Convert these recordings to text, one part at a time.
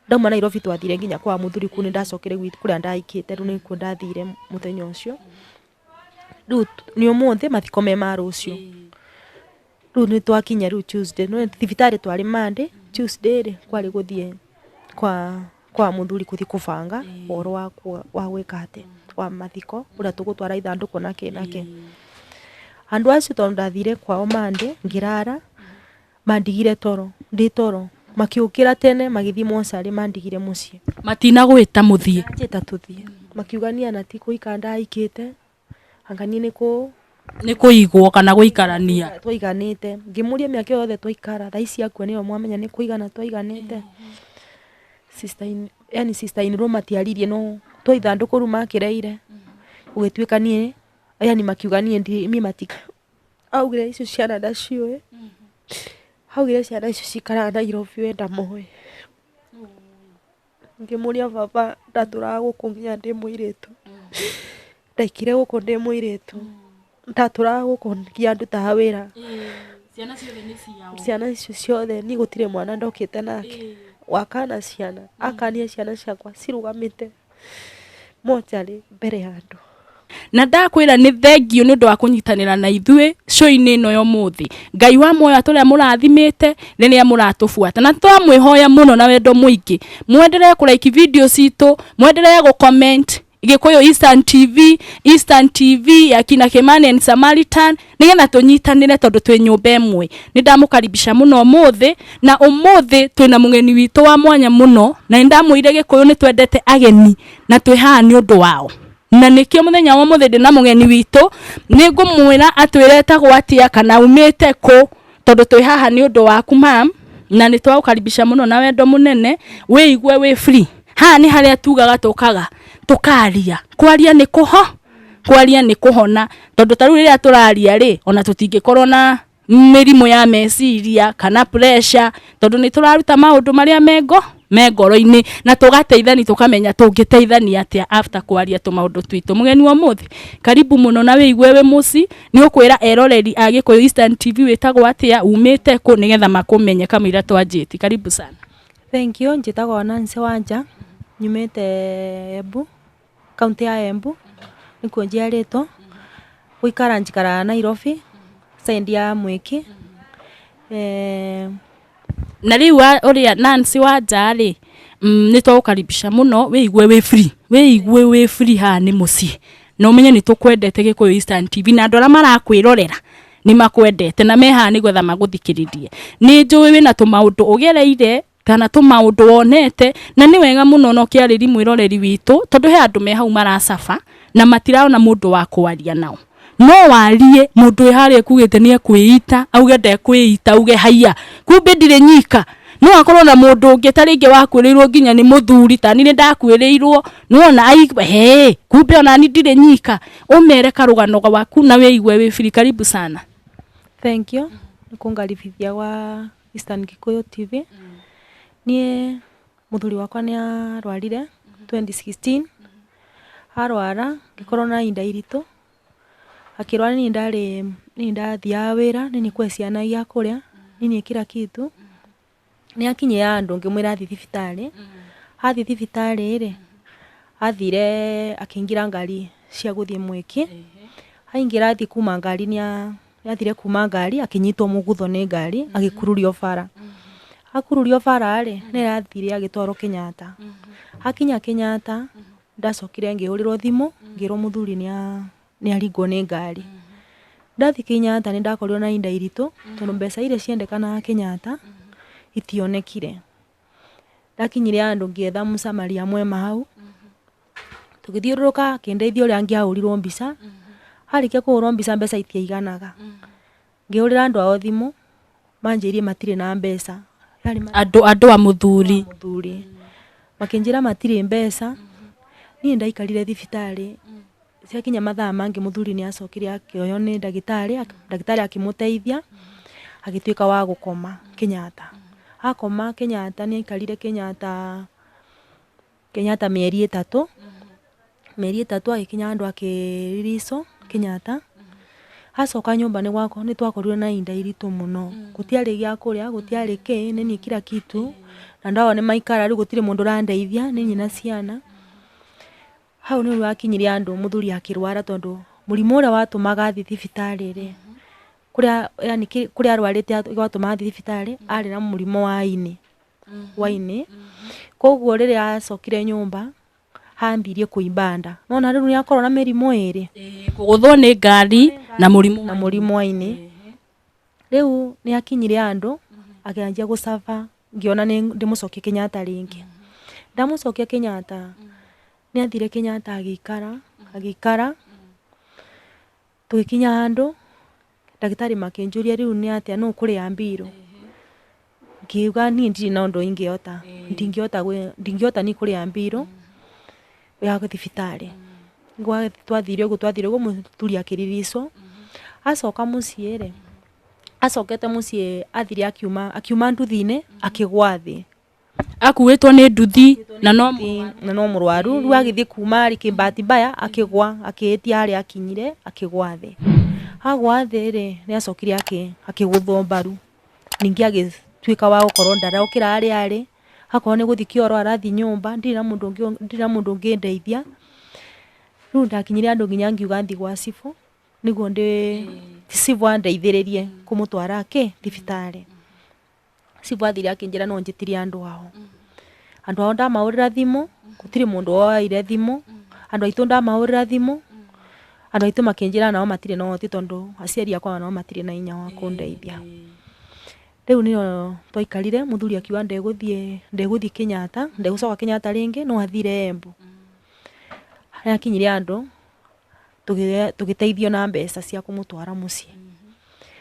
ndauma Nairobi twathire nginya kwa muthuri ku ni ndacokire gwitu kuria ndaikite riu ni ku ndathire muthenya ucio riu ni umuthi mathiko me ma rucio riu ni twakinya riu Tuesday no thibitari twari Monday Tuesday ri kwari guthie kwa muthuri kuthi kubanga oro wa gwikate wa mathiko uria tugutwara ithanduku nake andu acio tondu ndathire kwao Monday ngirara mandigire toro ndi toro makiukira tene magithi mosari mandigire mucie matina gwita muthie njita tuthie makiugania na ti kuika ndaikite angani ni kuigwo kana guikarania twiganite ngimuria miaka yothe twaikara thaisi akwa niyo mwamenya ni kuigana twiganite sister in Roma tiaririe no twaithanduku ru makireire ugitwikanie yani makiuganie ndi mi matika augire icio ciana ndaciwe augire ciana icio cikara Nairobi wenda moe ngimuria baba ndaturaga gukunginya ndi muiritu ndaikire guku ndi muiritu ndaturaga gukungia nduta wira ciana icio ciothe ni gutire mwana ndokite nake wakana ciana akania ciana ciakwa cirugamite mochari mbere ya andu na ndakwira ni thengio ni undu wa kunyitanira na ithui show-ini ino yo muthi Ngai wa moyo aturia murathimite riria muratufuata na twamwihoya muno na wendo muingi mwendelee ku like video citu mwendelee ku comment Gikuyu Eastern TV ya kina Kimani and Samaritan nigetha tunyitanire tondu twi nyumba emwe ni ndamukaribisha muno muthi na umuthi twina mugeni witu wa mwanya muno na ndamuire Gikuyu ni twendete ageni na twi haha ni undu wao na nikio muthenya wa muthi ndina mugeni witu ni ngumwira atwireta gwatia kana umite ku tondu twi haha ni undu waku mam na ni twagukaribisha muno na wendo munene wiigwe wi free ha ni haria tugaga tukaga tukaria kwaria ni kuhona tondu taru riria turaria ri ona tutingikorwo na mirimu ya meciria kana pressure tondu ni turaruta maundu maria megoro-ini na tugateithani tukamenya tungiteithania atia after kwaria tu maundu twitu mugeni wa muthi karibu muno na wiigwe we muci ni ukwira eroreri a Gikuyu Eastern TV witagwo atia umite ku nigetha makumenye kamira twanjiti karibu sana. Thank you njitagwo Nancy Wanja nyumite Embu kaunti ya Embu nikuo njiarĩtwo guikara njikara Nairobi sendi ya Mwiki na riu uria Nancy Wanja ri ni twagukaribisha muno wiigwe wi free ha ni muci na umenye ni tukwendete Gikuyu Eastern TV na andu aria marakwirorera ni makwendete na meha ni gwetha maguthikiririe ni njui wina tumaundu ugereire kana tumaundu wonete na ni wega muno no kiariri mwiroreri witu tondu he andu me hau maracafa na matiraona mundu wa kwaria nao no warie mundu ihari kugite ni ekwita auge ndekwita auge haiya kumbe ndire nyika no akorwo na mundu ungi taringe wakwirirwo nginya ni muthuri tani ni ndakwirirwo nuona he kumbe ona ni ndire nyika umere karugano waku na wiigwe wi free karibu sana. Thank you nikungaribithia wa Eastern Gikuyu TV nie muthuri wakwa ni arwarire 2016 arwara gikorwo na inda iritu akirwara ni ndathia wira ni kwa ciana ya kuria ni kila kitu ni akinye andu ngimwira athi thibitari ri athire akingira ngari cia guthie Mwiki aingira athi kuma ngari ni athire kuma ngari akinyitwo mugutho ni ngari agikururio bara akururio bara ri ni athire agitwaro Kenyatta akinya Kenyatta ndacokire ngiurirwo thimu ngirwo muthuri ni aringwo ni ngari ndathi Kenyatta ni ndakorirwo na inda iritu tondu mbeca ile ciendekana Kenyatta itionekire ndakinyire andu ngietha musamaria mwema hau tugithiuruka kindeithio ria ngiaurirwo mbica harikia kuhurwo mbica mbeca itiaiganaga ngiurira andu ao thimu manjirie matire na mbeca andu a muthuri makinjira matire mbeca ni ndaikarire thibitari ciakinya mathaa mangi muthuri ni acokire akioyo ni ndagitari akimuteithia agituika wa gukoma Kenyatta akoma Kenyatta ni aikarire Kenyatta mieri 3 agikinya andu akiririso Kenyatta acoka nyumba ni gwako ni twakorirwo na inda iritu muno gutiari gia kuria gutiari ni kila kitu na ndao ni maikara riu gutire mundu randeithia ni nyina ciana hau ni wakinyire andu muthuri akirwara tondu murimu uria watumaga athi thibitari ri kuria yani kuria arwarite watuma athi thibitari ari na murimu wa ini koguo riria acokire nyumba hambirie kuimbanda nona riu ni akorwo na mirimu iri kuguthwo ni ngari na murimu wa ini riu ni akinyire andu akianjia gucaba ngiona ni ndimucokie Kenyatta ringi ndamucokia Kenyatta ni athire Kenyatta agikara tugikinya andu ndagitari makinjuria riu ni atia no kuri ambiro ngiuga ni ndiri na undu ingiota ndingiota ni kuri ambiro ya thibitari ngwa twathire uguo muthuri akiririswo acoka muciere acokete mucie athire akiuma nduthine akigwa thi akuwetwo ni nduthi na no murwaru riu agithie kuma ari kimbati mbaya akigwa akiitia ari akinyire akigwa thi agwa thi ri ni acokire akiguthwo mbaru ningi agituika wa gukorwo ndaraukira ari akorwo ni guthi kioro arathi nyumba ndira mundu ngindeithia riu ndakinyire andu nginya ngiuga nthi gwa cibu niguo ndi cibu andeithiririe kumutwara thibitari cibu athire akinjira no njitirie andu ao ndamaurira thimu gutire mundu woire thimu andu aitu ndamaurira thimu andu aitu makinjira nao matire no hoti tondu aciari akwa nao matire na inya wa kundeithia riu nio twaikarire muthuri akiwa ndeguthie Kenyatta ndegucoka Kenyatta ringi no athire Embu akinyire andu tugiteithio na mbeca cia kumutwara mucie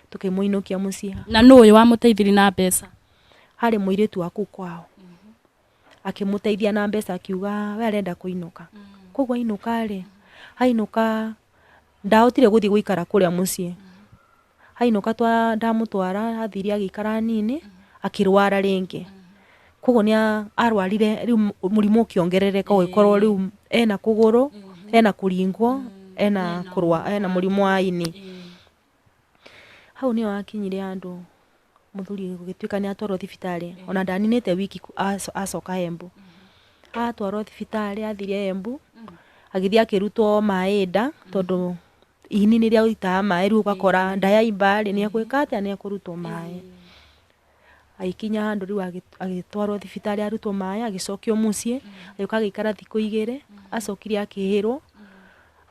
tukimuinukia mucie na no uyu wa muteithiri na mbeca hari muiritu waku kwao akimuteithia na mbeca akiuga we arenda kuinuka koguo ainuka ndahotire guthie guikara kuria mucie ainuka ndamutwara athire agikara nini akirwara ringi koguo ni arwarire riu murimu ukiongerereka ugikorwo riu ena kuguru ena kuringwo ena murimu wa ini hau ni wakinyire andu muthuri gugituika ni atwarwo thibitari ona ndaninite wiki acoka Embu atwarwo thibitari athire Embu agithie akirutwo maida tondu ini ni ria uitaga mai riu ugakora ndayaimba ni akwika atia ni akurutwo mai aikinya handu riu agitwarwo thibitari arutwo mai agicokio mucie agiuka agikara thiku 2 acokire akihirwo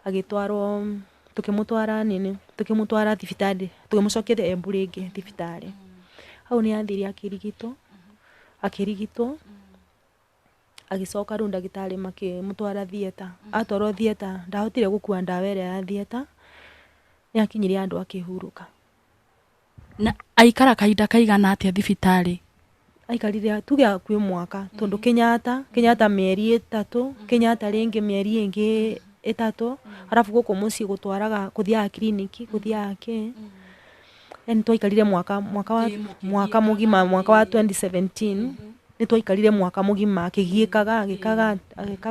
agitwarwo tukimutwara thibitari tukimucokia Embu ringi thibitari hau ni athire akirigitwo agicoka riu ndagitari makimutwara theater atwarwo theater ndahotire gukua ndawa iria ya theater ni akinyire andu akihuruka na aikara kahinda kaigana atia thibitari aikarire tuge kwi mwaka tondu Kenyatta mieri 3 Kenyatta ringi mieri ingi 3 arafu guku mucie gutwaraga kuthia kliniki kuthia yani twaikarire mwaka mugima mwaka wa 2017 ni twaikarire mwaka mugima agikaga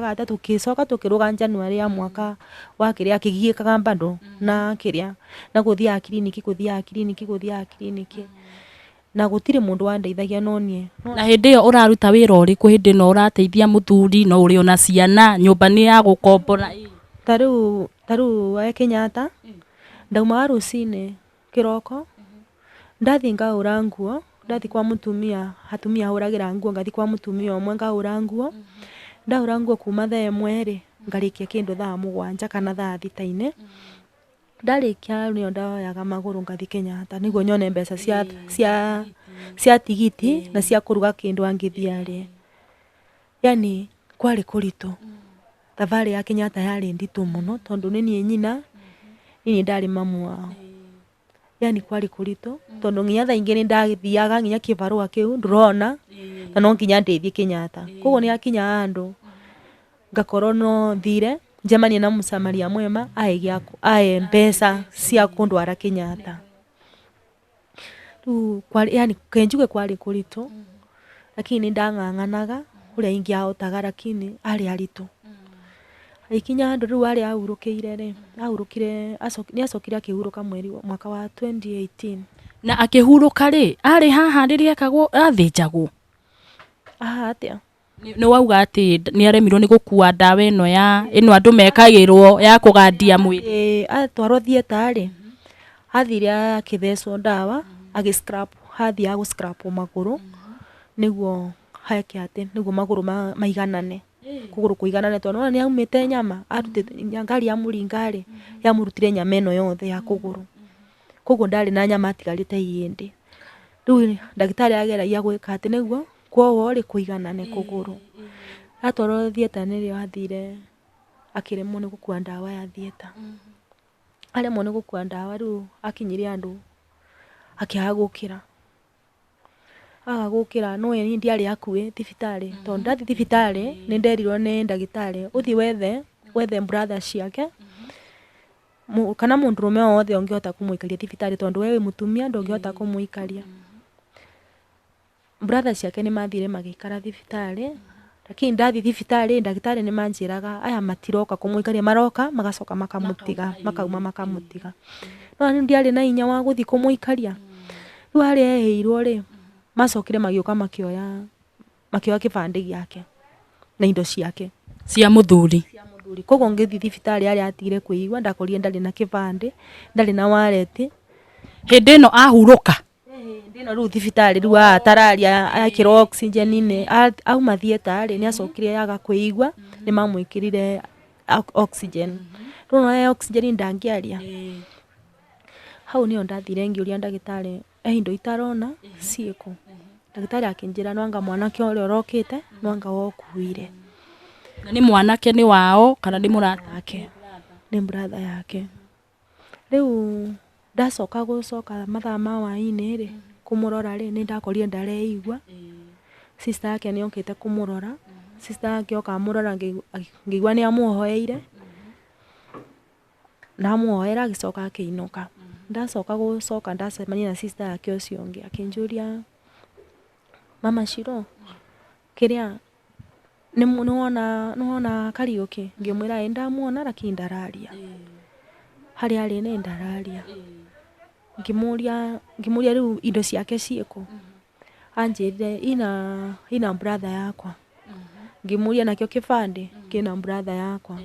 atatu kicoka tukiruga January ya mwaka wa kiria akigikaga bado na kiria na kuthia kliniki na gutire mundu wandeithagia no nie na hindi iyo uraruta wira uriku hindi no urateithia muthuri no uri ona ciana nyumba ni ya gukombora taru wa Kenyatta ndauma rucine kiroko ndathi ngaura nguo ndathi kwa mutumia ahuragira nguo ngathi kwa mutumia omwe ngaura nguo ndaura nguo kuma thaa 1 ngarikia kindu thaa 7 kana thaa 6 ndarikia nio ndaoyaga maguru ngathi Kenyatta niguo nyone mbeca cia tigiti na cia kuruga kindu angithiare yani kwari kurito thavari ya Kenyatta yari nditu muno tondu ni nyina ni ndari mamu wao yani kwari kurito tondu nginya tha ingi ni ndagithiaga nginya kibarua kiu ndurona na no nginya ndithie Kenyatta koguo ni akinya andu ngakorwo no thire njemania na musamaria mwema ae mbeca cia kundwara Kenyatta tu kwari yani kenjuge kwari kurito lakini ndang'ang'anaga uria ingiahotaga lakini ari arito ikinya andu riu ari ahurukire ni acokire akihuruka mwaka wa 2018 na akihuruka ri ari haha riria akagwo athinjagwo atia ni wauga ati ni aremirwo ni gukua ndawa ino andu mekagirwo ya kugandia mwiri atwarwo thieta ri athire akithecwo ndawa agiscrap hathi ya guscrap maguru niguo hake ati niguo maguru maiganane kuguru kuiganane tondu ni aumite nyama arutite ngari ya muringari ya murutire nyama ino yothe ya kuguru koguo ndari na nyama atigarite yindi riu ndagitari ageragia gwika ati niguo kwowo ri kuiganane kuguru atwarwo thieta nirio athire akiremwo ni gukua ndawa ya thieta aremwo ni gukua ndawa riu akinyire andu akiagukira agagukira no ni ndiari akue thibitari tondu ndathi thibitari ni nderirwo ni ndagitari uthi wethe brother ciake kana mundurume wothe ungihota kumuikaria thibitari tondu wewe mutumia ndungihota kumuikaria brother ciake ni mathire magikara thibitari lakini ndathi thibitari ndagitari ni manjiraga aya matiroka kumuikaria maroka magacoka makamutiga makauma makamutiga no ni ndiari na inya wa guthi kumuikaria riu ari eheirwo ri macokire magioka makioya kibande giake na indo ciake cia muthuri koguo ngithi thibitari ari atigire kuigwa ndakorire ndari na kibande ndari na wallet hindi ino ahuruka ndino riu thibitari riu atararia akirwo oxygen ine auma thieta ri ni acokire yaga kuigwa ni mamwikirire oxygen riu no oxygen ndangiaria hau nio ndathire ngiuria ndagitari indo itarona ciiko ndagitari akinjira nwanga mwanake uria urokite nwanga wokuire na ni mwanake ni wao kana ni murata yake ni brother yake riu ndacoka gucoka mathaa ma waini ri kumurora ri ni ndakorire ndareigwa sister yake ni okite kumurora sister yake oka murora ngigwa ni amuhoeire na amuhoera agicoka akiinuka ndacoka gucoka ndacemania na sister yake ucio ungi akinjuria mama Shiro kiria ni wona Kariuki ngimwira ndamuona lakini ndararia hari ari ni ndararia ngimuria riu indo ciake ciiko anjirire ina brother yakwa ngimuria nakio kibande kina brother yakwa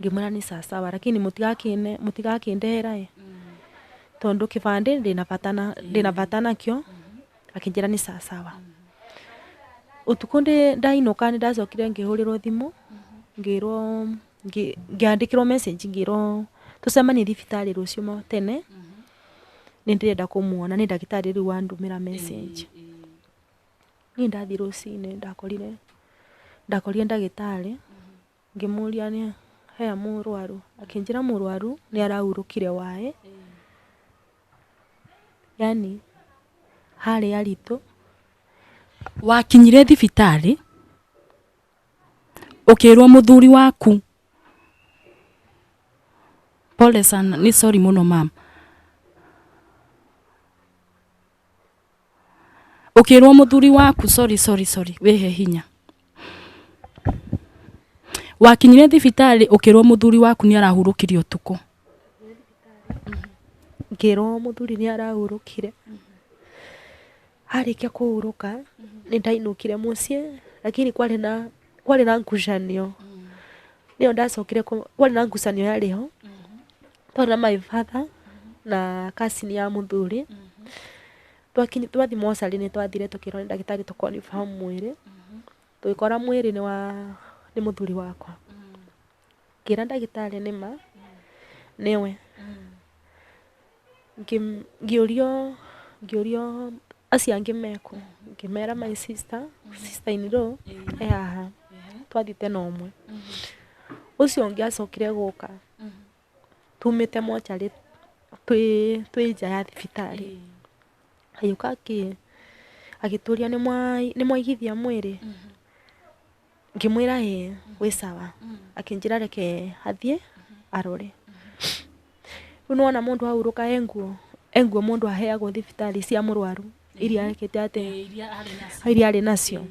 ngimwira ni sawa lakini mutigakindehera tondu kibande ndina batana kio akinjira ni sawa utuku ndainuka ni ndacokire ngihurirwo thimu ngirwo ngiandikirwo message ngirwo tucemanie thibitari rucio tene ni ndirenda kumuona ni ndagitari riu andumira message ni ndathi rucine ndakorire ndagitari ngimuria ni hea murwaru akinjira murwaru ni araurukire wae yani hari aritu wakinyire thibitari ukirwo muthuri waku pole sana ni sorry muno mam ukirwo muthuri waku sorry wehe hinya wakinyire thibitari ukirwo muthuri waku ni arahurukire utuku ngirwo muthuri ni arahurukire arikia kuhuruka ni ndainukire mucie lakini kwari na ngucanio nio ndacokire kwari na ngucanio yariho tondu my father na cousin ya muthuri twathi mocarĩ ni twathire tukirwo ni ndagitari tukonifirm mwiri twikora mwiri ni muthuri wakwa kira ndagitari nima niwe ngiorio acia ngimeku ngimera my sister in law haha twathite na umwe ucio ungi acokire guka tumite mocarĩ twi nja ya thibitari ayuka agituria ni mwaigithia mwiri ngimwira wi sawa akinjira reke athie arore unaona mundu auruka enguo mundu aheagwo thibitari cia murwaru iria arekete ate iria ari nacio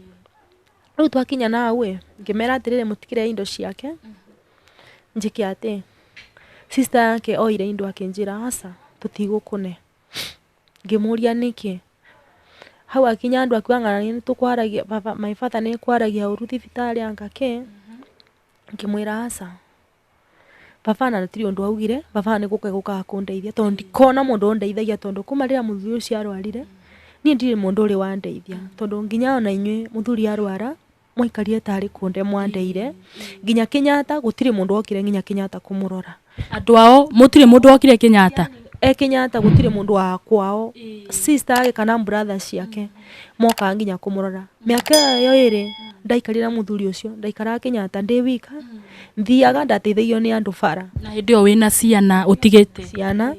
riu twakinya nawe ngimera atirire mutikire indo ciake njike ate sister yake oire indo akinjira asa tutigukune ngimuria niki hau akinya andu akiwang'ana ni tukwaragia baba my father ni kwaragia uru thibitari angake ngimwira aca baba na tiri undu augire baba ni guka kundeithia tondu ndikona mundu undeithagia tondu kuma rira muthuri ucio arwarire ni ndiri mundu uri wandeithia tondu nginya ona inywe muthuri arwara mwaikarie tari kunde mwandeire nginya Kenyatta gutiri mundu okire nginya Kenyatta kumurora andu ao mutire mundu okire Kenyatta Kenyatta gutire mundu wa kwao sister ake kana brother ciake moka nginya kumurora miaka yo iri ndaikarira muthuri ucio ndaikara Kenyatta ndi wika thiaga ndateithio ni andu bara na hindi o wina ciana utigite ciana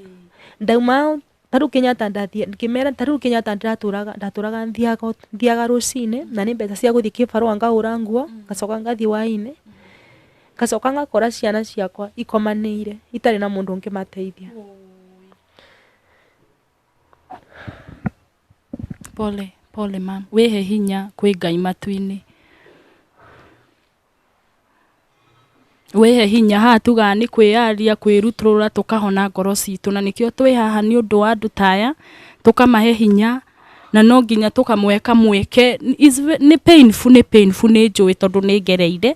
ndauma taru Kenyatta ndathie kimera taru Kenyatta ndaturaga thiaga rucine na ni mbeca cia guthie kibarua ngahura nguo ngacoka ngathie waine ngacoka ngakora ciana ciakwa ikomanĩire itari na mundu ungimateithia. Pole mam wihe hinya kwi Ngai matu-ini wihe hinya haha tuga ni kwiaria kwiruturura tukahona ngoro citu na nikio twi haha ni undu wa andu taya tukamahe hinya na no nginya tukamweka mweke ni painful ni njui tondu ni ngereire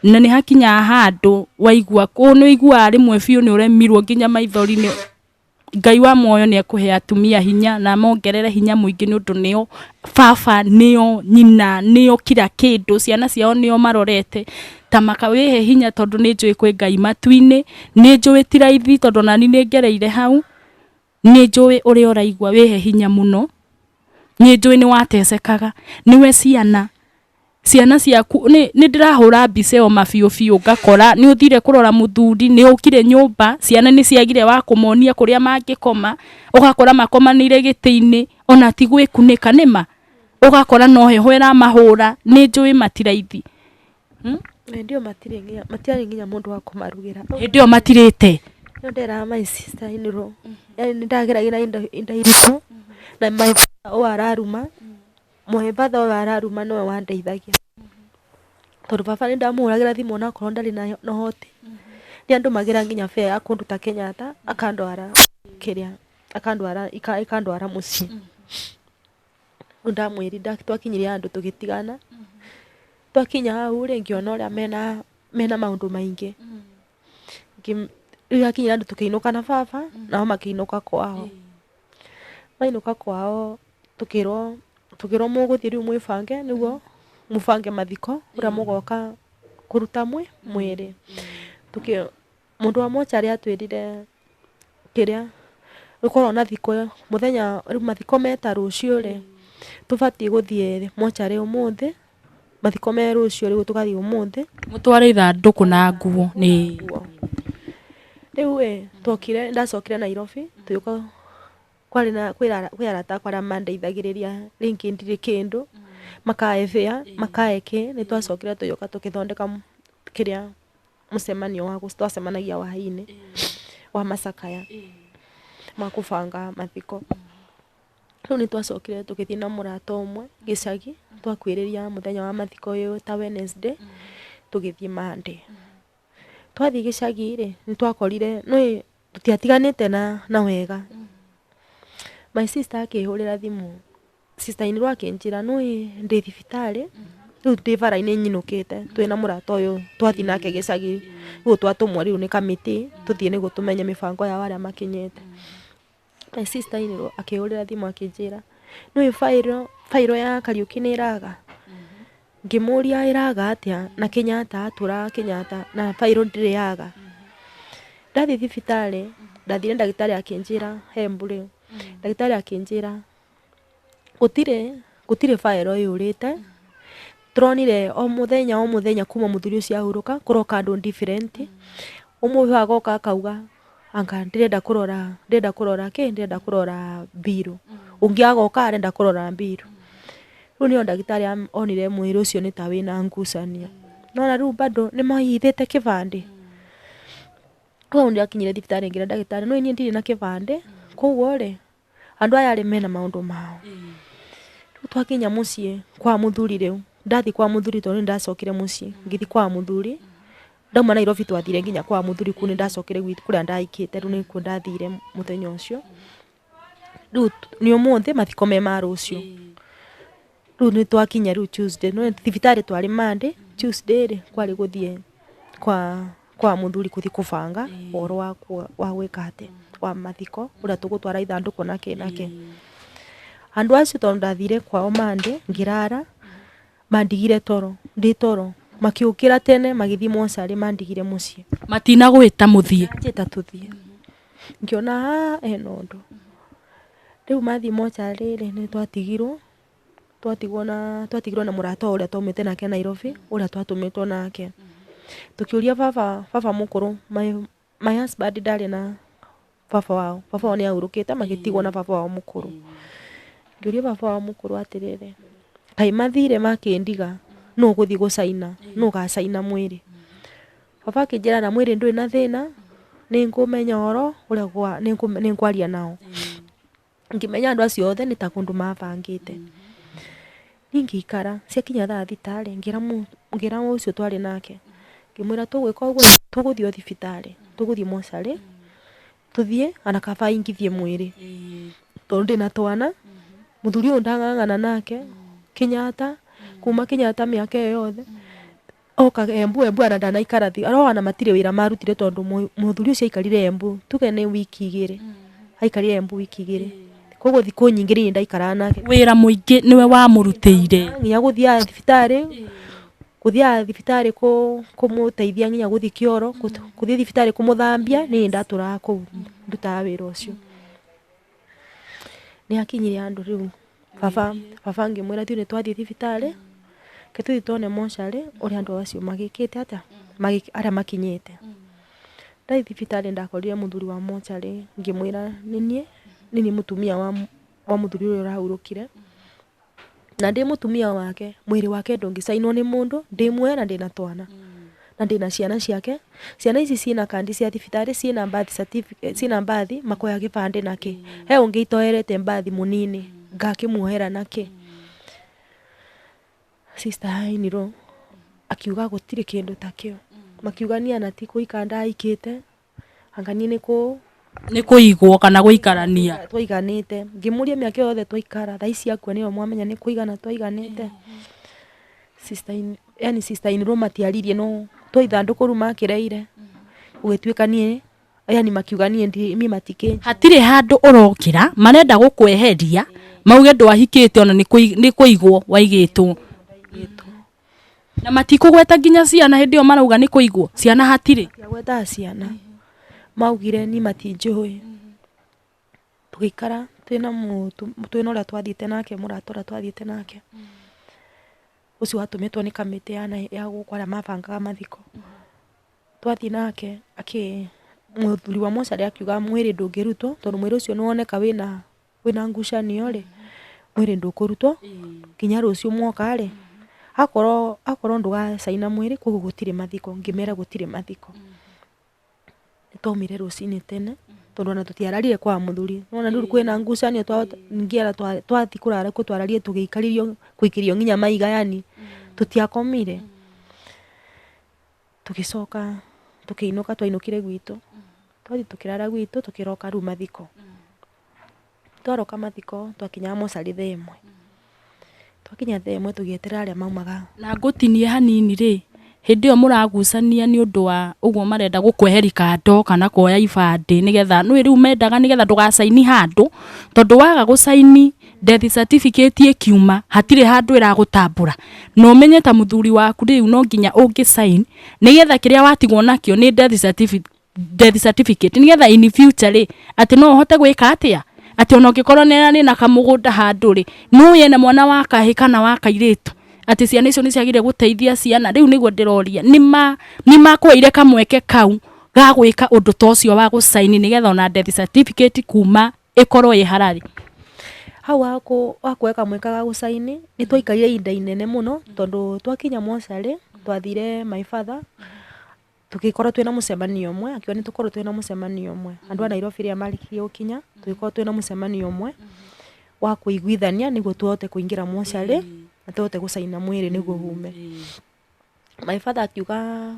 na ni hakinya handu waigua ko ni igua rimwe biu ni uremirwo nginya maithori-ini Ngai wa moyo ni akuhe atumia hinya na mongerere hinya muingi ni undu nio baba nio nyina nio kila kindu ciana ciao nio marorete tamaka wihe hinya tondu ni njui kwi Ngai matu-ini ni njui tiraithi tondu nani ni ngereire hau ni njui uri uraigua wihe hinya muno ni njui ni watecekaga niwe ciana ciaku ni ndirahura mbica o mabiu ngakora ni uthire kurora muthuri ni ukire nyumba ciana ni ciagire wa kumonia kuria mangikoma ugakora makomanire giti-ini ona ti gwikunika nima ugakora no heho era mahura ni njui matiraithi ndio matiri nginya mundu wa kumarugira ndio matirite no ndera my sister iniro yani ndageragira inda iritu na my father araruma muhebadha araruma no wandeithagia tondu baba ni ndamuragira thimu na korwo ndari na hoti ni andu magira nginya fare ya kunduta Kenyatta akandwara ikandwara muci ndamwiri twakinyire andu tugitigana twakinya hau ngiona uria mena maundu maingi akinyira andu tukiinuka na baba nao makiinuka kwao mainuka kwao tukirwo muguthie riu mwibange niguo mubange mathiko uria mugoka kuruta mwiri mundu wa mochari atwirire kiria ukorwo na thiko muthenya riu mathiko meta rucio ri tubati guthie mochari umuthi mathiko me rucio riu tugathie umuthi mutware ithanduku na nguo ni riu twokire ndacokire Nairobi tuyuka kwi arata kwa mandeithagiriria ringi ndiri kindu makaefea makaeke ni twacokire tuyuka tukithondeka kiria mucemanio wa twacemanagia waini wa macakaya makubanga mathiko riu ni twacokire tukithie na murata umwe gicagi twakwiriria muthenya wa mathiko uyu ta Wednesday tugithie Monday twathie gicagi ri ni twakorire no tutiatiganite na wega my sister akihurira thimu sister iniro akinjira no ndi thibitari riu ndi bara-ini nyinukite twina murata uyu twathie nake gicagi riu twatumwo riu ni kamiti tuthie ni gutumenye mibango ya aria makinyete my sister iniro akihurira thimu akinjira no fairo ya Kariuki ni iraga ngimuria iraga atia na Kenyatta atura Kenyatta na fairo ndiriaga ndathie thibitari ndathire ndagitari akinjira hembure ndagitari akinjira gutire fairo yurite turonire o muthenya kuma muthuri ucio ahuruka kuroka andu different umwe agoka akauga anga ndirenda kurora biru ungi agoka arenda kurora biru riu ni ndagitari onire mwiri ucio ni ta wina ngucanio nona riu bado ni mahithite kibande kwa undi akinyire thibitari ngira ndagitari no ni ndiri na kibande koguo ri andu aya ri mena maundu mao twakinya mucii kwa muthuri riu ndathi kwa muthuri tondu ndacokire mucii ngithi kwa muthuri ndauma Nairobi twathire nginya kwa muthuri kuni ndacokire gwitu kuria ndaikite riu nikuo ndathire muthenya ucio riu ni umuthi mathiko me ma rucio riu ni twakinya riu Tuesday no thibitari twari Monday Tuesday ri kwari guthie kwa muthuri kuthi kubanga oro wa gwika ati wa mathiko uria tugutwara ithanduku nake andu acio tondu ndathire kwao Monday ngirara mandigire toro ndi toro makiukira tene magithii mocarĩ mandigire mucii matina gwita muthie njita tuthie ngiona nondu riu mathi mocarĩ ri ni twatigirwo na murata uria twaumite nake Nairobi uria twatumitwo nake tukiuria baba mukuru my husband ndari na baba wao ni aurukite magitigwo na baba wao mukuru ngiuria baba wao mukuru atirire kai mathire makindiga no guthi gucaina no gacaina mwiri baba akinjira na mwiri ndui na thina ni ngumenya oro uria ni ngwaria nao ngimenya andu acio othe ni ta kundu mabangite ningikara ciakinya thaa thitari ngira ucio twari nake ngimwira tugwika uguo tuguthie thibitari tuguthie mocarĩ tuthie ana kaba ingithie mwiri tondu ndina twana muthuri uyu ndang'ang'ana nake Kenyatta kuma Kenyatta miaka yothe oka Embu ana ndanaikara thi ana matire wira marutire tondu muthuri ucio aikarire Embu tuge ni wiki 2 aikarire Embu wiki 2 koguo thiku nyingĩ ndaikara nake wira muingi niwe wa murutĩire nginya guthia thibitari kumuteithia nginya guthi kioro kuthia thibitari kumuthambia ni ndaturaga kuu ndutaga wira ucio ni akinyire andu riu baba ngimwira tu ni twathie thibitari ke tuthi tuone mocarĩ uria andu acio magikite ata aria makinyite ndathi thibitari ndakorire muthuri wa mocarĩ ngimwira nini mutumia wa muthuri uria urahurukire na ndi mutumia wake mwiri wake ndungicainwo ni mundu ndimwe na ndina twana na ndina ciana ciake ciana ici ciina kandi cia thibitari ciina birth certificate ciina mbathi makoya gibande nake he ungitoerete mbathi munini ngakimuohera nake sister Ainiro akiuga gutiri kindu takio makiugania na ti kuikanda aikite angani ni kuigwo kana guikarania twaiganite ngimuria miaka yothe twaikara thaa ici akua niyo mwamenya ni kuigana twaiganite sister Ainiro matiaririe no twaithanduku ru makireire ugituikanie yani makiuganie mi matike hatire handu urokira marenda gukweheria mauge ndwahikite ona ni kuigwo waigitwo na matikugweta nginya ciana hindi yo marauga ni kuigwo ciana hatire gweta ciana maugire ni matinjui tugikara twina uria twathiite nake muratora twathiite nake ucio watumitwo ni kamiti ya gukora mabangaga mathiko twathi nake muthuri wa mocarĩ akiuga mwiri ndungirutwo tondu mwiri ucio niwoneka wina ngucanio ri mwiri ndukurutwo kinya rucio mwoka ri akorwo ndugacaina mwiri koguo gutire mathiko ngimera gutire mathiko twaumire rucini tene tondu ona tutiararire kwa muthuri nona ndu kwina ngucanio ngiera twathi kurara ku twararie tugiikaririo kuikirio nginya maiga yani tutiakomire tugicoka tukiinuka twainukire gwitu twathi tukirara gwitu tukiroka ru mathiko twaroka mathiko twakinya mocarĩ thaa 1 twakinya thaa 1 tugieterera aria maumaga na ngutinie hanini ri hindi yo muragucania ni undu wa uguo marenda gukweheri kando kana kuoya ibande nigetha no riu mendaga nigetha ndugacaini handu tondu waga gucaini death certificate ikiuma hatire handu iragutambura no umenye ta muthuri waku riu no nginya ungicaini nigetha kiria watigwo nakio ni death certificate nigetha in future ri ati no uhote gwika atia ati ona ungikorwo ni na kamugunda handu ri no yena mwana wa kahi kana wa kairitu ati ciana icio ni ciagire guteithia ciana riu niguo ndiroria ni makweire kamweke kau ga gwika undu tocio wa gucaini nigetha ona death certificate kuma ikorwo i harari hau akweka mweka ga gucaini ni twaikarire inda inene muno tondu twakinya mocarĩ twathire my father tugikorwo twina mucemanio umwe akiwa ni tukorwo twina mucemanio umwe andu a Nairobi ria marikirie gukinya tugikorwo twina mucemanio umwe wa kuiguithania niguo tuhote kuingira mocarĩ na tuhote gucaina mwiri niguo hume my father akiuga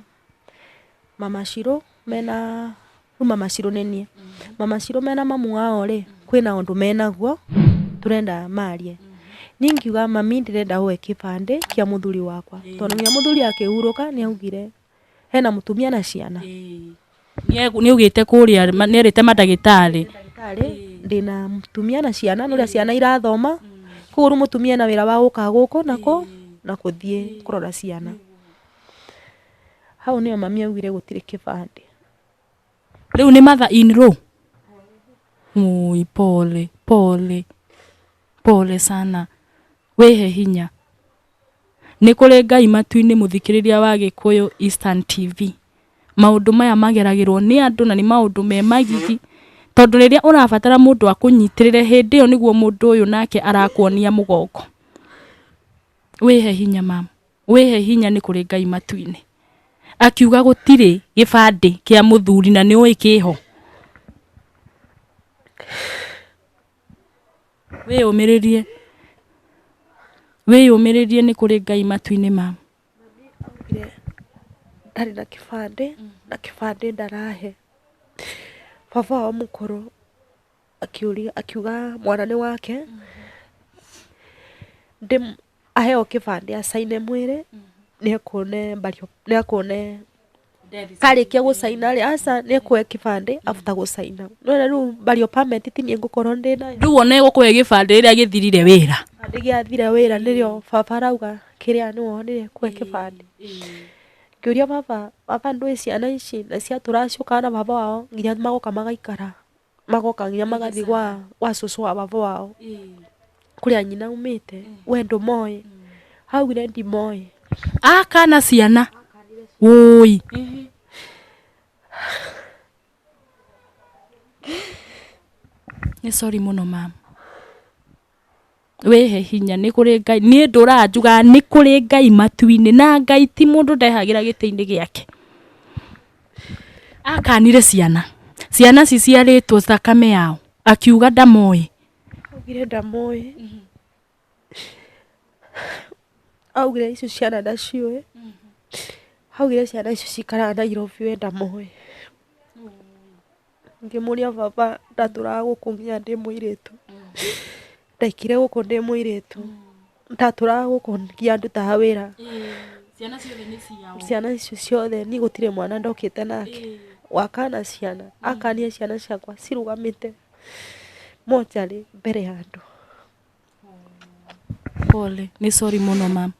mama Shiro mena Mama Shiro nenie Mama Shiro mena mamu wao ri kwina undu menaguo turenda marie ningiuga mami ndirenda uwe kibande kia muthuri wakwa tondu nginya muthuri akihuruka ni augire hena mutumia na ciana ni ugite kuria ni erite madagitari ndina mutumia na ciana nuria ciana irathoma kuru mutumia na wira wa guka guko nako na kuthie kurora ciana hau ni mami augire gutire kibande riu ni mother in law pole pole pole sana wehe hinya ni kuri Ngai matu-ini muthikiriria wa Gikuyu Eastern TV maundu maya mageragirwo ni andu na ni maundu me magigi tondu riria urabatara mundu akunyitirire hindi yo niguo mundu uyu nake arakuonia mugongo wehe hinya mama wehe hinya ni kuri Ngai matu-ini akiuga gutire gibande kia muthuri na ni ui kiho wiyumiririe ni kuri Ngai matu-ini mama ndari na kibande ndarahe baba wa mukuru akiuga mwana ni wake aheo kibande asaine mwire ni akone karikia gusaina ri asa ni kuhe kibande afuta gusaina no riu bario permit tini ngukorwo ndina riu one gukuhe gibande ria githirire wira ndigiathira wira nirio baba rauga kiria ni wonire kuhe kibande ngiuria baba ndui ciana ici na cia turaciuka na baba wao nginya magoka magaikara magoka nginya magathi wa cucu wa baba wao kuria nyina umite wendo moe hau ire ndi moe akana ciana ui ni sorry muno mama wehe hinya ni kuri Ngai ni ndurajuga ni kuri Ngai matu-ini na Ngai ti mundu ndehagira giti-ini giake akanire ciana ciciaritwo thakame yao akiuga ndamoe augire ndamoe augire icio ciana ndaciũĩ augire ciana icio cikaraga Nairobi we ndamoe ngimuria baba ndaturaga guku nginya ndi muiritu ndaikire guku ndi muiritu ndaturaga guku nginya ndutaga wira ciana icio ciothe ni gutire mwana ndokite nake wakana ciana akania ciana ciakwa cirugamite mochari mbere ya andu pole ni sorry muno mama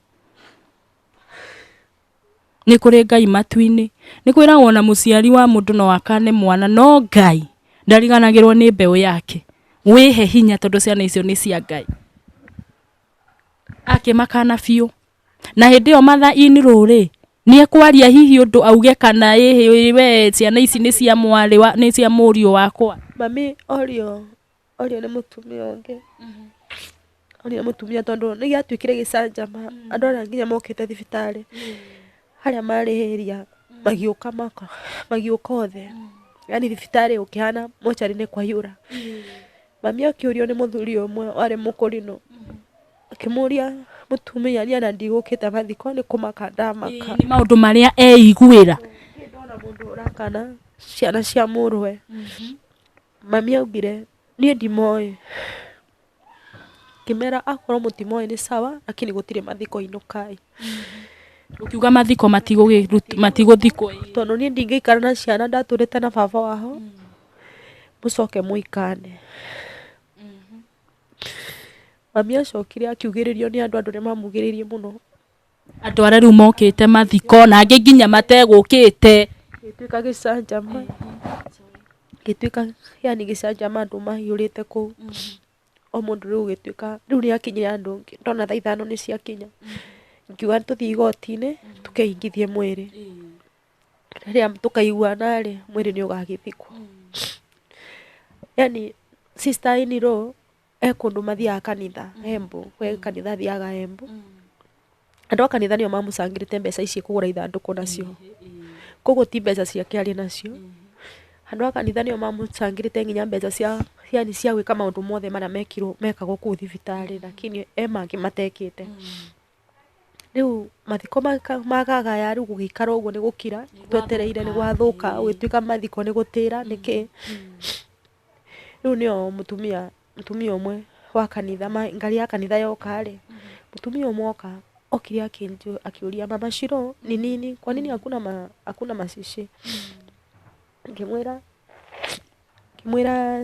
ni kuri Ngai matu-ini ni kwiragwo na muciari wa mundu no akane mwana no Ngai ndariganagirwo ni mbeu yake wehe hinya tondu ciana icio ni cia Ngai akimakana biu na hindi yo mother in law ri ni ekwaria hihi undu auge kana we ciana ici ni cia mwari wa ni cia murio wakwa mami orio ni mutumia ungi orio mutumia tondu ni giatuikire gicanjama andu aria nginya mokite thibitari haria marihiria magiuka othe yani thibitari ukihana mochari ni kwa yura mami akiurio ni muthuri umwe wari mukurino akimuria mutumia ni ana ndigukite mathiko ni kumaka ndamaka ni maundu maria eigwira ndona mundu urakana ciana cia murwe mami augire ni ndimoe kimera akorwo mutimoe ni sawa lakini gutire mathiko inukai ukiuga mathiko matiguthikwo tondu ni ndingiikara na ciana ndaturite na baba wao mucoke muikane mami acokire akiugiririo ni andu ni mamugiririe muno andu aria riu mokite mathiko na angi nginya mategukite gituika gicanjama gituika yani gicanjama andu mahiurite kuu o mundu riu gituika riu ni akinyire andu ndona thaa 5 ni ciakinya ngiuga tuthii igoti-ini tukehingithie mwiri riria tukaiguana ri mwiri ni ugagithikwo yani sister in law kundu mathiaga kanitha Embu we kanitha thiaga Embu andu a kanitha nio mamucangirite mbeca ici kugura ithanduku nacio koguo ti mbeca ciake ari nacio andu a kanitha nio mamucangirite nginya mbeca cia yani cia gwika maundu mothe maria mekagwo kuu thibitari lakini mangi matekite riu mathiko magagaya riu gugikara uguo ni gukira twetereire ni gwathuka gwituika mathiko ni gutira niki riu nio mutumia umwe wa kanitha ngari ya kanitha yokare mutumia umoka okire akinjo akiuria mama Shiro ni nini, kwa nini hakuna mashishi? Ngimwira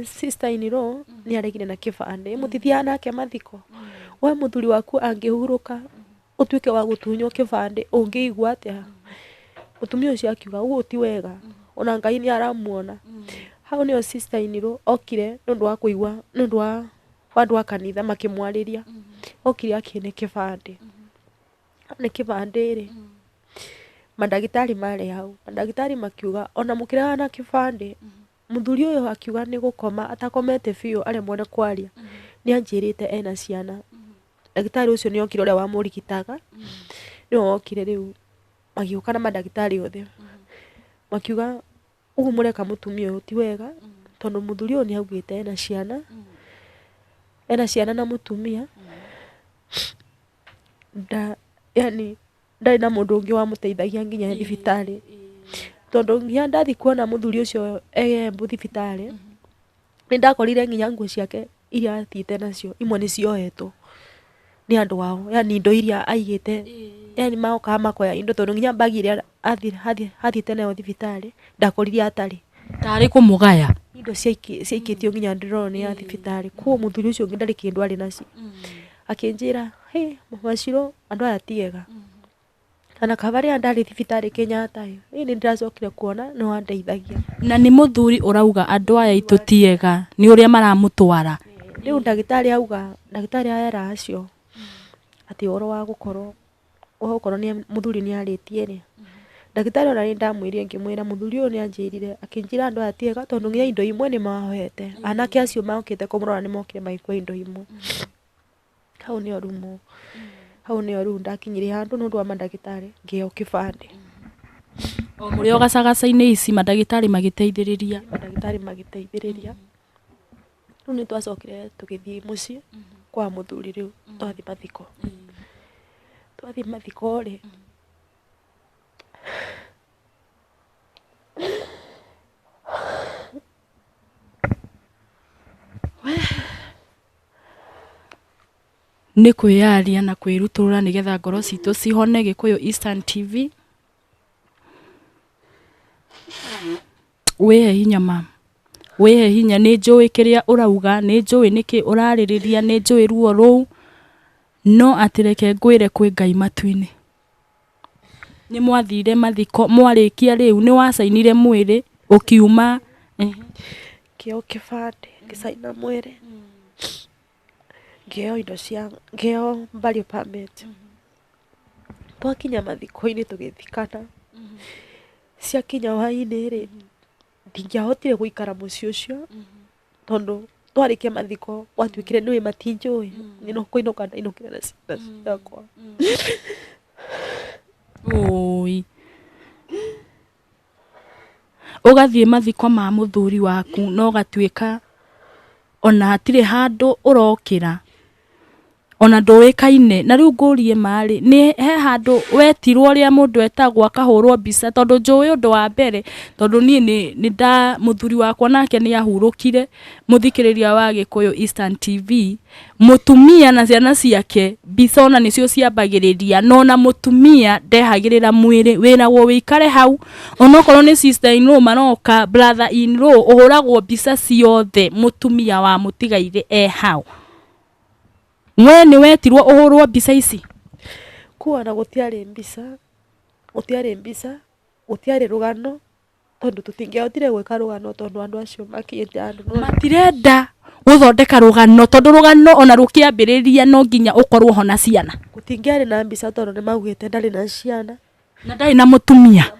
sister in law ni aregire na kibande muthithia nake mathiko we muthuri waku angihuruka utuike wa gutunyo kibande ungiigua atia? Mutumia ucio akiuga uguo ti wega, ona Ngai ni aramuona. Hau nio sister in law okire nundu wa kuigua nundu wa wandu wa kanitha makimwariria okire akine kibande ni kibande ri madagitari mare hau madagitari makiuga ona mukira na kibande muthuri uyo akiuga ni gukoma atakomete biu ari mwone kwaria ni anjirite ena ciana. Dagitari ucio ni okire uria wa murigitaga ni okire riu magiuka na madagitari othe makiuga ugu mureka mutumia uyu ti wega tondu muthuri uyu ni augite ena ciana na mutumia yani ndari na mundu ungi wa muteithagia nginya thibitari tondu nginya ndathi kuona muthuri ucio Embu thibitari ni ndakorire nginya nguo ciake iria athiite nacio imwe ni ciohetwo ni andu wao, yani indo iria aigite yani maoka makoya indo tondu nginya bagi iria athiite nayo thibitari ndakorire atari tari kumugaya indo ciaikitio nginya ndironi ya thibitari kwa muthuri ucio ngi ndari kindu ari naci akinjira hey mama Shiro andu aya tiega kana kabari andari thibitari Kenyatta ni ndiracokire kuona no andeithagia na ni muthuri urauga andu aya itutiega ni uria maramutwara riu dagitari aya acio ati oro wa gukorwo ni muthuri ni aritie ri dagitari ona ni ndamwirie ngimwira muthuri uyu ni anjirire akinjira andu aya tiega tondu nginya indo imwe ni mahoete anake acio maukite kumurora ni mokire maikwa indo imwe. Hau ni oru ndakinyire handu nundu wa madagitari ngio kibande o muri ogacagaca-ini ici madagitari magiteithiriria riu ni twacokire tugithii mucii kwa muthuri riu twathi mathiko ri ni kwiyaria na kwirutura nigetha ngoro citu cihone. Gikuyu Eastern TV wihe hinya mama, wihe hinya. Ni njui kiria urauga, ni njui niki uraririria, ni njui ruo ruu, no atireke ngwire kwi Ngai matu-ini. Ni mwathire mathiko mwarikia riu ni wacainire mwiri ukiuma kio kibande ngicaina mwiri ngeo indo cia ngeo burial permit twakinya mathiko-ini tugithikana ciakinya hwaini ri ndingiahotire guikara mucii ucio tondu twarikia mathiko watwikire niwe matinjui ni no kuinuka ndainukire na ciana ciakwa oi ugathie mathiko ma muthuri waku no gatwika ona hatire handu urokira ona nduikaine. Na riu ngurie mari ni he handu wetirwo ria mundu etagwo akahurwo mbica tondu njui undu wa mbere tondu ni nda muthuri wakwa nake ni ahurukire muthikiriria wa Gikuyu Eastern TV mutumia na ciana ciake mbica ona nicio ciambagiriria no na mutumia ndehagirira mwiri wina wo wikare hau onokorwo ni sister in law maroka brother in law uhuragwo mbica ciothe mutumia wa mutigaire hau. Mwe ni wetirwo uhurwo mbica ici kuona gutiari mbica gutiari rugano tondu tutingiahotire gwika rugano tondu andu acio makiite andu matirenda guthondeka rugano tondu rugano ona rukiambiriria no nginya ukorwo hona ciana. Gutingiari na mbica tondu ni maugite ndari na ciana na ndari na mutumia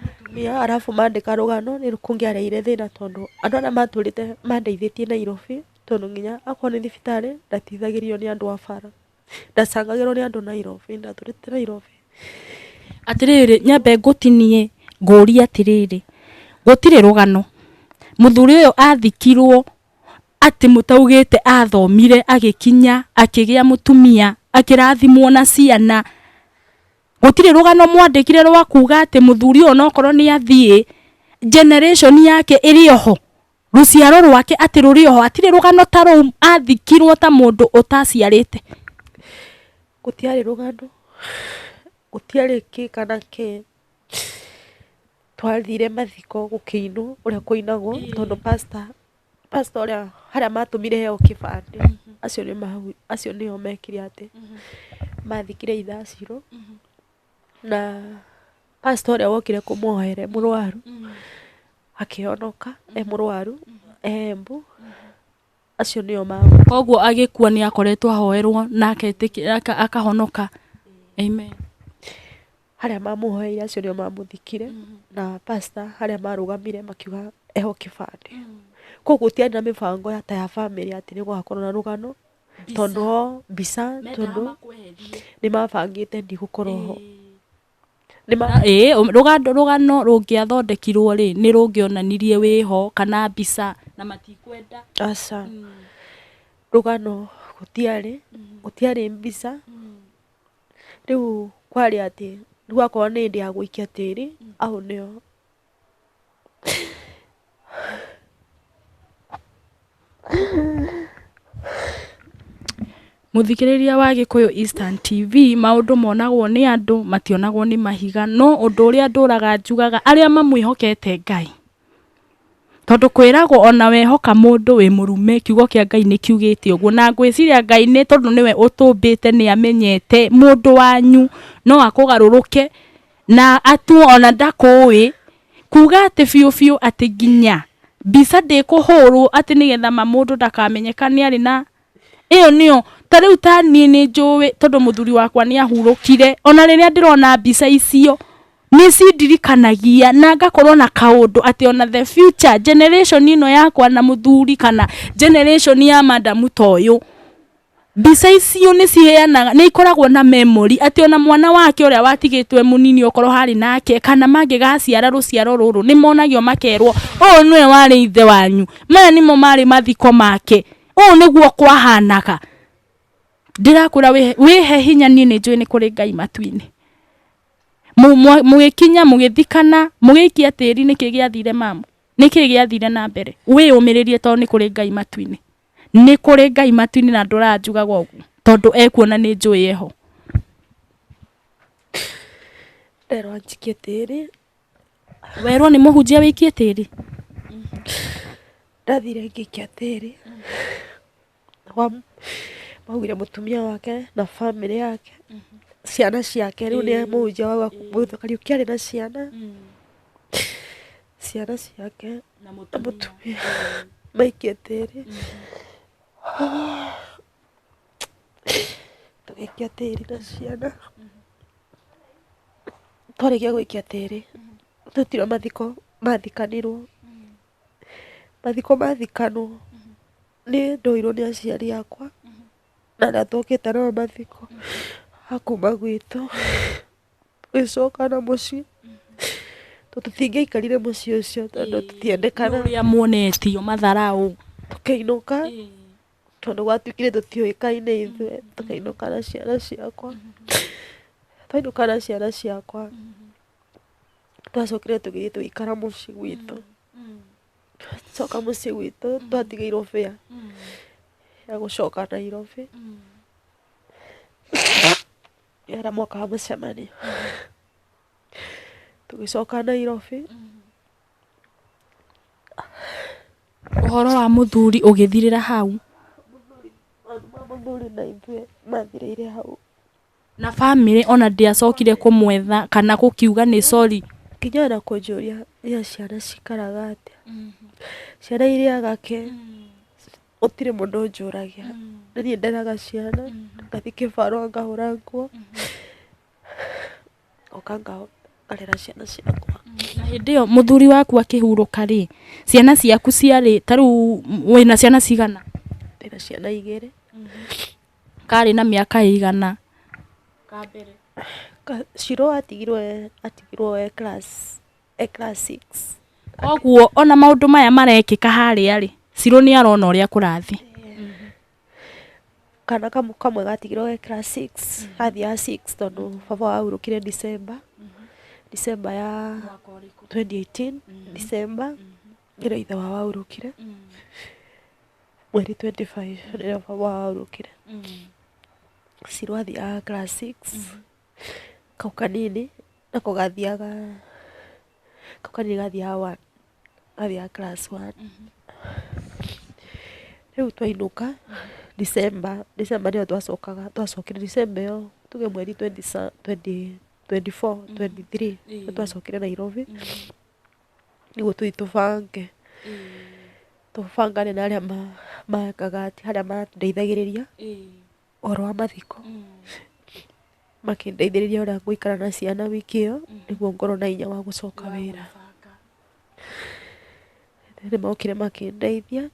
arafu mandika rugano ni rukungiareire thina tondu andu ana maturite mandeithitie Nairobi tondu nginya akwa ni thibitari ndatithagirio ni andu a bara ndacangagirwo ni andu Nairobi ndaturite Nairobi. Atiriri nyambe ngutinie nguria atiriri gutire rugano muthuri uyu athikirwo ati mutaugite athomire agikinya akigia mutumia akirathimwo na ciana gutire rugano mwandikire rwa kuga ati muthuri uyu nokorwo ni athie generation yake iri oho ruciaro rwake ati ruri ho atire rugano ta ru athikirwo ta mundu utaciarite gutiari rugano gutiari ki kana ki twathire mathiko gukiinu uria kuinagwo tondu pastor uria haria matumire heo kibande acio nio mekire ati mathikire ithaciro na pastor uria wokire kumuohere murwaru akionoka murwaru Embu acio nio magu koguo agikua ni akoretwo ahoerwo nake akahonoka. Amen. haria mamuhoeire acio nio mamuthikire na pastor haria marugamire makiuga eho kibande koguo tiari na mibango ya ta ya family ati ni gwakorwo na rugano tondu mbica tondu ni mabangite ndigukorwo ho rugano rungiathondekirwo ri ni rungionanirie wiho kana mbica na matikwenda aca rugano gutiari mbica riu kwari ati riu akorwo ni ndi ya gwikia tiri au nio muthikiriria wa Gikuyu Eastern TV maundu monagwo ni andu mationagwo ni mahiga no undu uria nduraga njugaga aria mamwihokete Ngai tondu kwiragwo ona wehoka mundu wi murume kiugo kia Ngai ni kiugite uguo na ngwiciria Ngai ni tondu niwe utumbite ni amenyete mundu wanyu no akugaruruke na atu ona ndakui kuga ati fiu ati ginya bisa ndikuhurwo ati nigetha mundu ndakamenyekane ari na iyo nio tariu tani ni njuwe tondu muthuri wakwa ni ahurukire ona riria ndirona mbica icio ni cindirikanagia na ngakorwo na kaundu ati ona the future generation ino yakwa na muthuri kana generation ya madam toyo mbica icio ni ciheanaga ni ikoragwo na memory ati ona mwana wake uria watigitwe munini okorwo hari nake kana mangigaciara ruciaro ruru ni monagio makerwo o niwe wari ithe wanyu maya nimo mari mathiko make o niguo kwahanaga ndirakura wihe hinya ni njui ni kuri Ngai matuini mugikinya mugithikana mugikia tiri niki giathire mamu niki giathire na mbere wi umiririe to ni kuri Ngai matuini ni kuri Ngai matuini na nduranjuga gwo tondu ekuona ni njui eho nderwa njikie tiri werwo ni muhunjia wikie tiri ndathire ngikia tiri maugire mutumia wake na family yake ciana ciake riu ni muhunjia wa Kariuki na ciana ciake na mutumia maikie tiri tugikia tiri na ciana twarikia gwikia tiri tutira mathiko mathikanirwo mathiko mathikanwo ni ndoirwo ni aciari akwa na ndatukite no mathiko akuma gwitu gicoka na mucii tutingiaikarire mucii ucio tondu tutiendekana uria muonetio matharau tukainuka tondu gwatuikire tutioikaine ithue tukainuka na ciana ciakwa twainuka na ciana ciakwa twacokire tugithii tuikara mucii gwitu coka mucii gwitu twatigairwo fare ya gucoka Nairobi era mwaka wa mucemanio tugicoka Nairobi uhoro wa muthuri ugithirira hau muthuri na ithue mathireire hau na family ona ndiacokire kumwetha kana gukiuga ni sorry kinya na kunjuria ya ciana cikaraga atia ciana iriaga ke utire mundu njuragia ni nderaga ciana ngathi kibaro ngahura nguo okanga ngarera ciana ciakwa na hindi yo muthuri waku akihuruka ri ciana ciaku ciari taru wina ciana cigana ndina ciana 2 kari na miaka igana ka mbere Shiro atigirwo class 6 koguo ona maundu maya marekika haria ri Shiro ni arona uria kurathi kana kamwe gatigirwo class 6 athia 6 tondu baba wahurukire December ya 2018 December ngira ithe wa waurukire mweri 25 rĩrĩa baba waurukire Ciro athiaga class 6 kau kanini nako gathiaga kau kanini gathiaga 1 gathiaga class 1 rĩu twainũka December nĩyo twacokire December ĩyo tuge mweri 24 23 twacokire Nairobi nĩguo tũthi tũbangane na arĩa mekaga arĩa mandeithagĩrĩria ũhoro wa mathiko makĩndeithĩrĩria ũrĩa ngũikara na ciana wiki ĩyo nĩguo ngorwo na hinya wa gũcoka wĩra. Nĩmokire makĩndeithia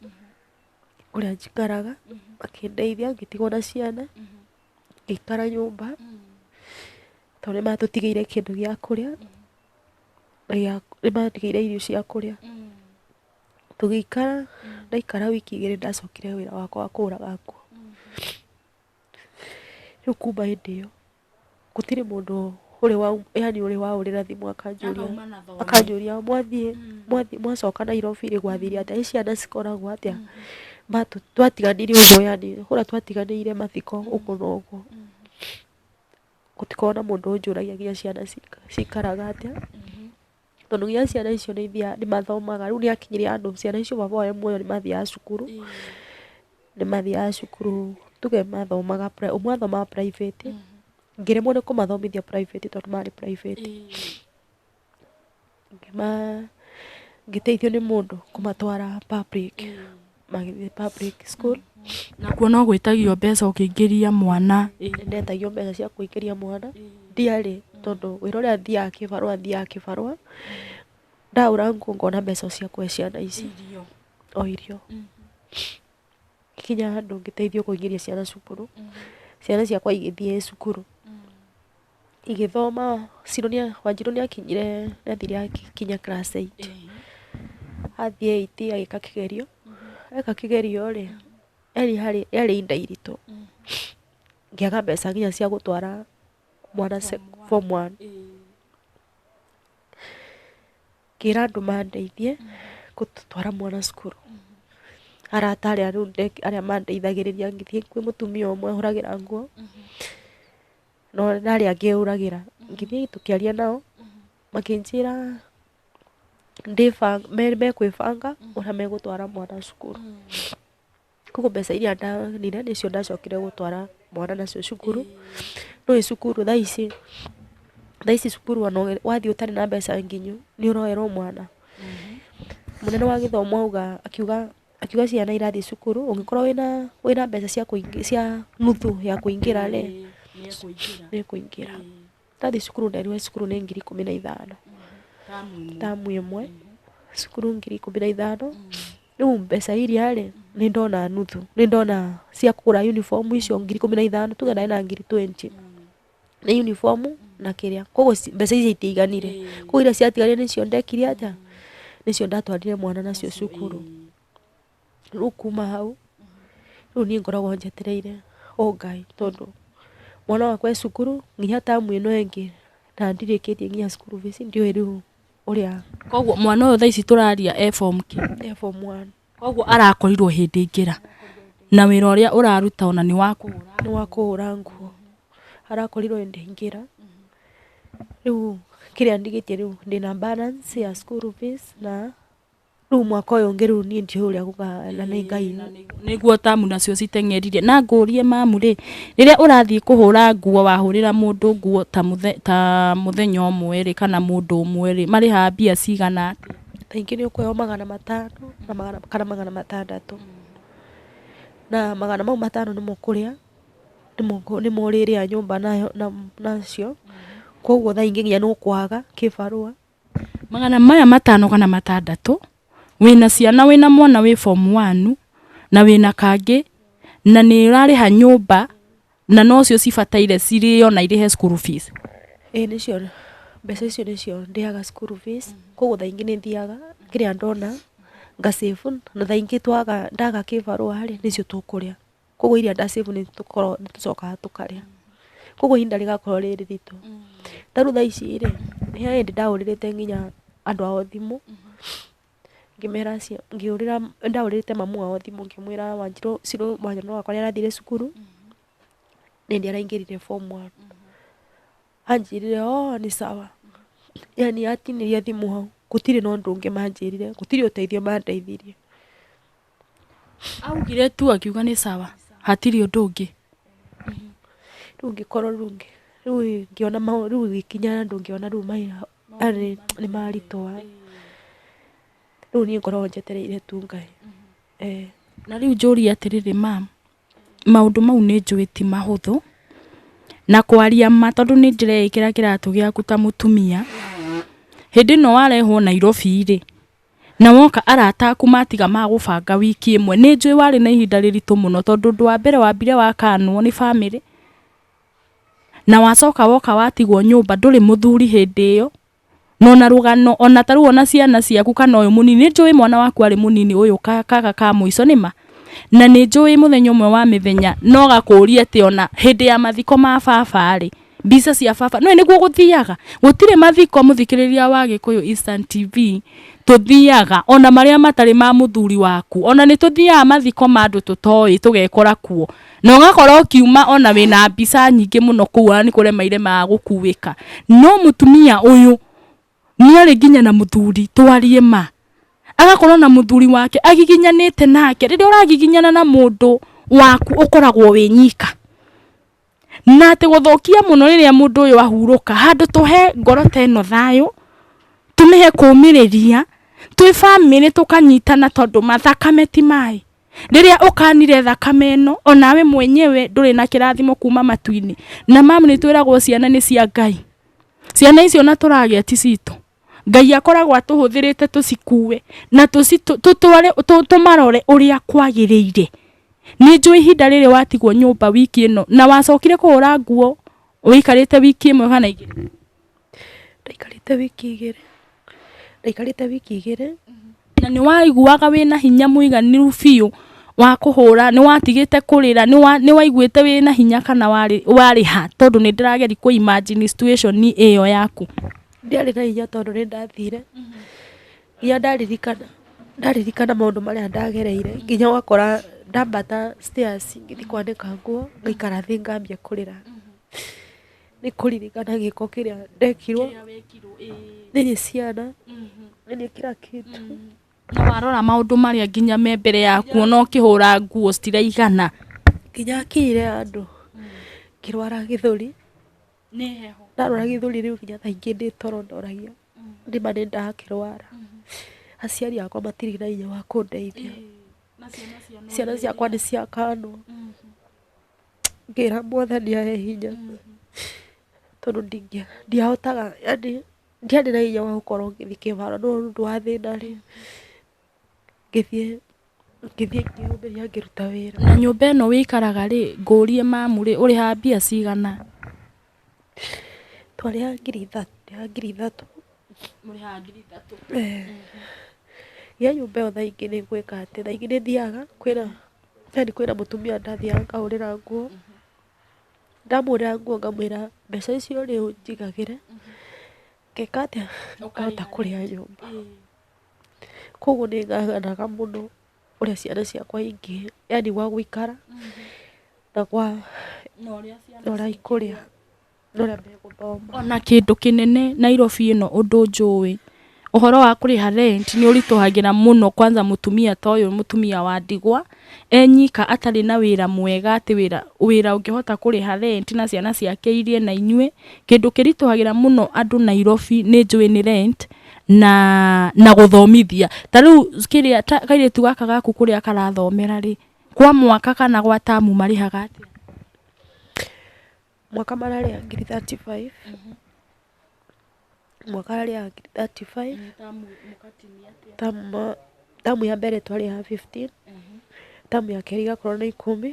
ũrĩa njikaraga makĩndeithia ngĩtigwo na ciana ngĩikara nyũmba tondũ nĩmatũtigĩire kĩndũ gĩa kũrĩa nĩmatigĩire irio cia kũrĩa tũgĩikara ndaikara wiki 2 ndacokire wĩra wakwa wa kũraga nguo. Rĩu kuma hĩndĩ ĩyo gũtirĩ mũndũ ũrĩ waũrĩra thimũ akanjũria mwacoka Nairobi rĩ gwathire atĩa ciana cikoragwo atĩa twatiganire ũguo yani kũrĩa twatiganĩire mathiko ũguo na ũguo gũtikoragwo na mũndũ ũnjũragia nginya ciana cikaraga atĩa tondũ nginya ciana icio nĩmathomaga rĩu nĩakinyire andũ ciana icio baba wao muoyo nĩmathiaga cukuru tuge mathomaga ũmwe athomaga private ngĩremwo nĩ kũmathomithia private tondũ marĩ private ngĩteithio nĩ mũndũ kũmatwara magĩthiĩ public school nakuo no gwĩtagio mbeca ũkĩingĩria mwana ndetagio mbeca cia kũingĩria mwana ndiarĩ tondũ wĩra ũrĩa thiaga kĩbarũa ndaura nguo ngona mbeca cia kũhe ciana ici o irio kinya handũ ngĩteithio kũingĩria ciana cukuru ciana ciakwa igĩthiĩ cukuru igĩthoma Wanjirũ nĩathire akinya class 8 athiĩ 8 agĩka kĩgerio eka kĩgerio rĩ yarĩ inda iritũ ngĩaga mbeca nginya cia gũtwara mwana form 1 ngĩra andũ mandeithie gũtwara mwana cukuru arata arĩa mandeithagĩrĩria ngĩthiĩ kwĩ mũtumia ũmwe hũragĩra nguo no narĩa ngĩũragĩra ngĩthiĩ tũkĩaria nao makĩnjĩra mekwĩbanga ũrĩa megũtwara mwana cukuru koguo mbeca iria ndanire nĩcio ndacokire gũtwara mwana nacio cukuru no cukuru thaa ici cukuru wathiĩ ũtarĩ na mbeca nginyu nĩũroerwo mwana mũnene wa gĩthomo akiuga ciana irathiĩ cukuru ũngĩkorwo wĩna mbeca cia nuthu ya kũingĩra rĩ nĩkũingĩra ndathiĩ cukuru nderirwo cukuru nĩ 15,000 tamu ĩmwe cukuru 15,000 rĩu mbeca iria rĩ nĩndona nuthu nĩndona cia kũgũra uniform icio 15,000 tuge ndaĩ na 20,000 nĩ uniform na kĩrĩa koguo mbeca icio itiaiganire koguo iria ciatigarire nĩcio ndekire atĩa nĩcio ndatwarire mwana nacio cukuru rĩu kuma hau rĩu niĩ ngoragwo njetereire Ngai tondũ mwana wakwa cukuru nginya tamu ĩno ĩngĩ na ndirĩkĩtie nginya cukuru fees ndiũĩ rĩu ũrĩa koguo mwana ũyũ thaa ici tũraria form 1 koguo arakorirwo hĩndĩ ngĩra na wĩra ũrĩa ũraruta ona nĩ wa kũhũra nguo arakorirwo hĩndĩ ngĩra rĩu kĩrĩa ndigĩtie rĩu ndĩna balance ya school fees na rĩu mwaka ũyũ ũngĩ rĩu niĩ ndiũĩ ũrĩa gũkahana nĩ Ngai nĩguo tamu nacio citeng'eririe na ngũrie mamu rĩ rĩrĩa ũrathiĩ kũhũra nguo wahũrĩra mũndũ nguo ta mũthenya ũmwe rĩ kana mũndũ ũmwe rĩ marĩhaga mbia cigana atĩa kaingĩ nĩ ũkũheo 500 kana 600 na 500 nĩmo kũrĩa nĩmo ũrĩrĩa nyũmba nacio koguo thaa ingĩ nginya nĩ ũkwaga kĩbarũa 500 kana 600 wĩna ciana wĩna mwana wĩ form 1 na wĩna kangĩ na nĩ ũrarĩha nyũmba na nocio cibataire cirĩo na irĩhe school fees nĩcio mbeca icio nĩcio ndĩaga school fees koguo thaa ingĩ nĩ thiaga kĩrĩa ndona ngacĩbu na thaa ingĩ ndaga kĩbarũa rĩ nĩcio tũkũrĩa koguo iria ndacĩbu nĩ tũcokaga tũkarĩa koguo ihinda rĩgakorwo rĩ rĩritũ tarĩu thaa ici rĩ nĩ hĩndĩ ndahũrĩrĩte nginya andũ ao thimũ ngimera cia ngiurira ndaurite mamu wao thimu ngimwira Wanjiru Ciru mwana wakwa ni arathire cukuru ni ndi araingirire form 1 anjirire ni sawa yani atiniria thimu hau gutire no ndungi manjirire gutire uteithio mandeithirie augire tu akiuga ni sawa hatiri ndungi rungikorwo riu ngiona riu gikinya ndungiona riu mai ari ni maritoa riu ni ngoragwo njetereire tu Ngai na riu njuri atiriri mam maundu mau ni njui ti mahuthu na kwaria ma tondu ni ndireikira kiratu giaku ta mutumia hindi no warehwo Nairobi ri na woka arata aku matiga magubanga wiki imwe ni njui wari na ihinda riritu muno tondu ndu wa mbere wambire wakanwo ni family na wacoka woka watigwo nyumba nduri muthuri hindi iyo no na rugano ona taru ona ciana ciaku kana uyu munini njui mwana waku ari munini uyu kaka ka muico nima na ni njui muthenya umwe wa mithenya no gakuria ati ona hindi ya mathiko ma baba ri mbica cia baba no niguo guthiaga gutire mathiko muthikiriria wa Gikuyu Eastern TV tuthiaga ona maria matari ma muthuri waku ona ni tuthiaga mathiko ma andu tutoi tugekora kuo no ngakora kiuma ona wina mbica nyingi muno kuwa ni kure maire ma gukuwika no mutumia uyu ni ari ginya na muthuri twarie ma agakorwo na muthuri wake agiginyanite nake riria uragiginyana na mundu waku ukoragwo winyika na ati guthokia muno riria mundu uyu ahuruka handu tuhe ngoro teno thayo tumihe kumiriria twi family tukanyitana tondu mathakame ti mai riria ukanire thakame eno onawe mwenyewe nduri na kirathimo kuma matuini na mamu ni twiragwo ciana ni cia Ngai ciana icio na turagia ti citu Ngai akoragwo atuhuthirite tucikuwe na tutware tumarore uria kwagiriire ni njui ihinda riri watigwo nyumba wiki ino na wacokire kuhura nguo wikarite wiki imwe kana igiri ndaikarite wiki igiri na ni waiguaga wina hinya muiganiru biu wa kuhura ni watigite kurira ni waiguite wina hinya kana wari ha tondu ni ndirageri ku imagine situation ni iyo yaku ndiari na hinya tondu ni ndathire ya ndaririkana maundu maria ndagereire nginya wakora ndambata stairs ngithi kwanika nguo ngaikara thi ngambia kurira ni kuririkana giko kiria ndekirwo ni ciana ni kira kitu na warora maundu maria nginya me mbere yaku no kihura nguo citiraigana nginya kire andu kirwara githuri ni heho ndarora githuri riu nginya thaingi ndi toro ndoragia ndi mane ndakirwara aciari akwa matiri na hinya wa kundeithia ciana ciakwa ni ciakanwo ngira Mwathani ahe hinya tondu ndiahotaga yani ndiarĩ na hinya wa gukorwo ngĩthi kĩharo no nĩ ũndũ wa thĩna rĩ ngĩthiĩ ngĩyũmĩria ngĩruta wĩra. Na nyũmba ĩno wĩikaraga rĩ ngũrie mamu rĩ ũrĩha mbia cigana? Twarĩha ngiri ithatũ. Mũrĩha ngiri ithatũ. Ya nyũmba ĩyo thaa ingĩ nĩ gwĩka atĩ thaa ingĩ nĩ thiaga kwĩna mũtumia ndathiaga ngahũrĩra nguo ndamũhũrĩra nguo ngamwĩra mbeca icio rĩu njigagĩre ngeka atĩa ngahota kũrĩha nyũmba. Koguo nĩ ng'ang'anaga mũno ũrĩa ciana ciakwa ingĩ yani gwa gũikara na ũrĩa ikũrĩa na ũrĩa megũthoma. Ona kĩndũ kĩnene Nairobi ĩno ũndũ njũĩ ũhoro wa kũrĩha rent nĩ ũritũhagĩra mũno kwanza mũtumia ta ũyũ mũtumia wa ndigwa enyika atarĩ na wĩra mwega atĩ wĩra ũngĩhota kũrĩha rent na ciana ciake irie na inyuĩ. Kĩndũ kĩritũhagĩra mũno andũ Nairobi nĩ njũĩ nĩ rent na gũthomithia. Ta rĩu kĩrĩa kairĩtu gaka gaku kũrĩa karathomera rĩ kwa mwaka kana gwa tamu marĩhaga atĩa? Mwaka mararĩha ngiri 35. Mwaka ararĩha ngiri 35. Tamu ya mbere twarĩha 15. Tamu ya kerĩ igakorwo nĩ 10.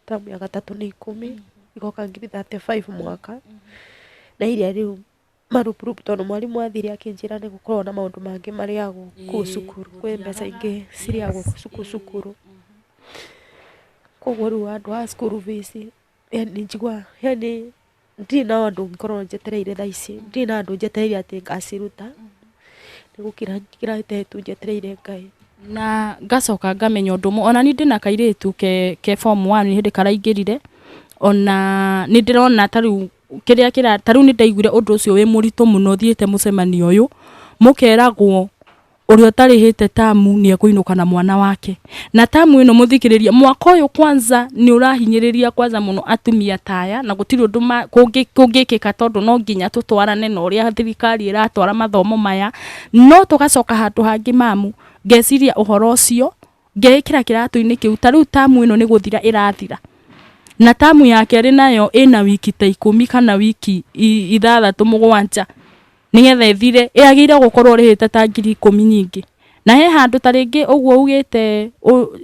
Tamu ya gatatũ nĩ 10. Igoka ngiri 35 mwaka. Na iria rĩu marupurupu tondũ mwarimũ athire akĩnjĩra nĩ gũkorwo na maũndũ mangĩ marĩagwo kũu cukuru. Kwĩ mbeca ingĩ cirĩagwo cukuru. Koguo rĩu andũ a school fees yani njigua yani ndirĩ na andũ ngorwo njetereire thaa ici. Ndirĩ na andũ njetereire atĩ ngaciruta. nigukira tetu njetereire Ngai na ngacoka ngamenya undu ona ni ndina kairitu ke form 1 hindi karaingirire ona ni ndirona tariu kiria tariu ni ndaiguire undu ucio wi murito muno thiete mucemanio uyu mukeragwo uria tarihite tamu ni ekuinuka na mwana wake na tamu ino muthikiriria mwaka uyu kwanza ni urahinyiriria kwanza muno atumia taya na gutiri undu kungikika tondu no nginya tutwarane na uria thirikari iratwara mathomo maya no tugacoka handu hangi mamu ngeciria uhoro ucio ngekira kiratu-ini kiu tariu tamu ino ni guthira irathira na tamu yake ri nayo ina wiki ta 10 kana wiki 6-7 nigetha ithire yagiire gukorwo rihite ta 10,000 nyingi na he handu taringi uguo ugite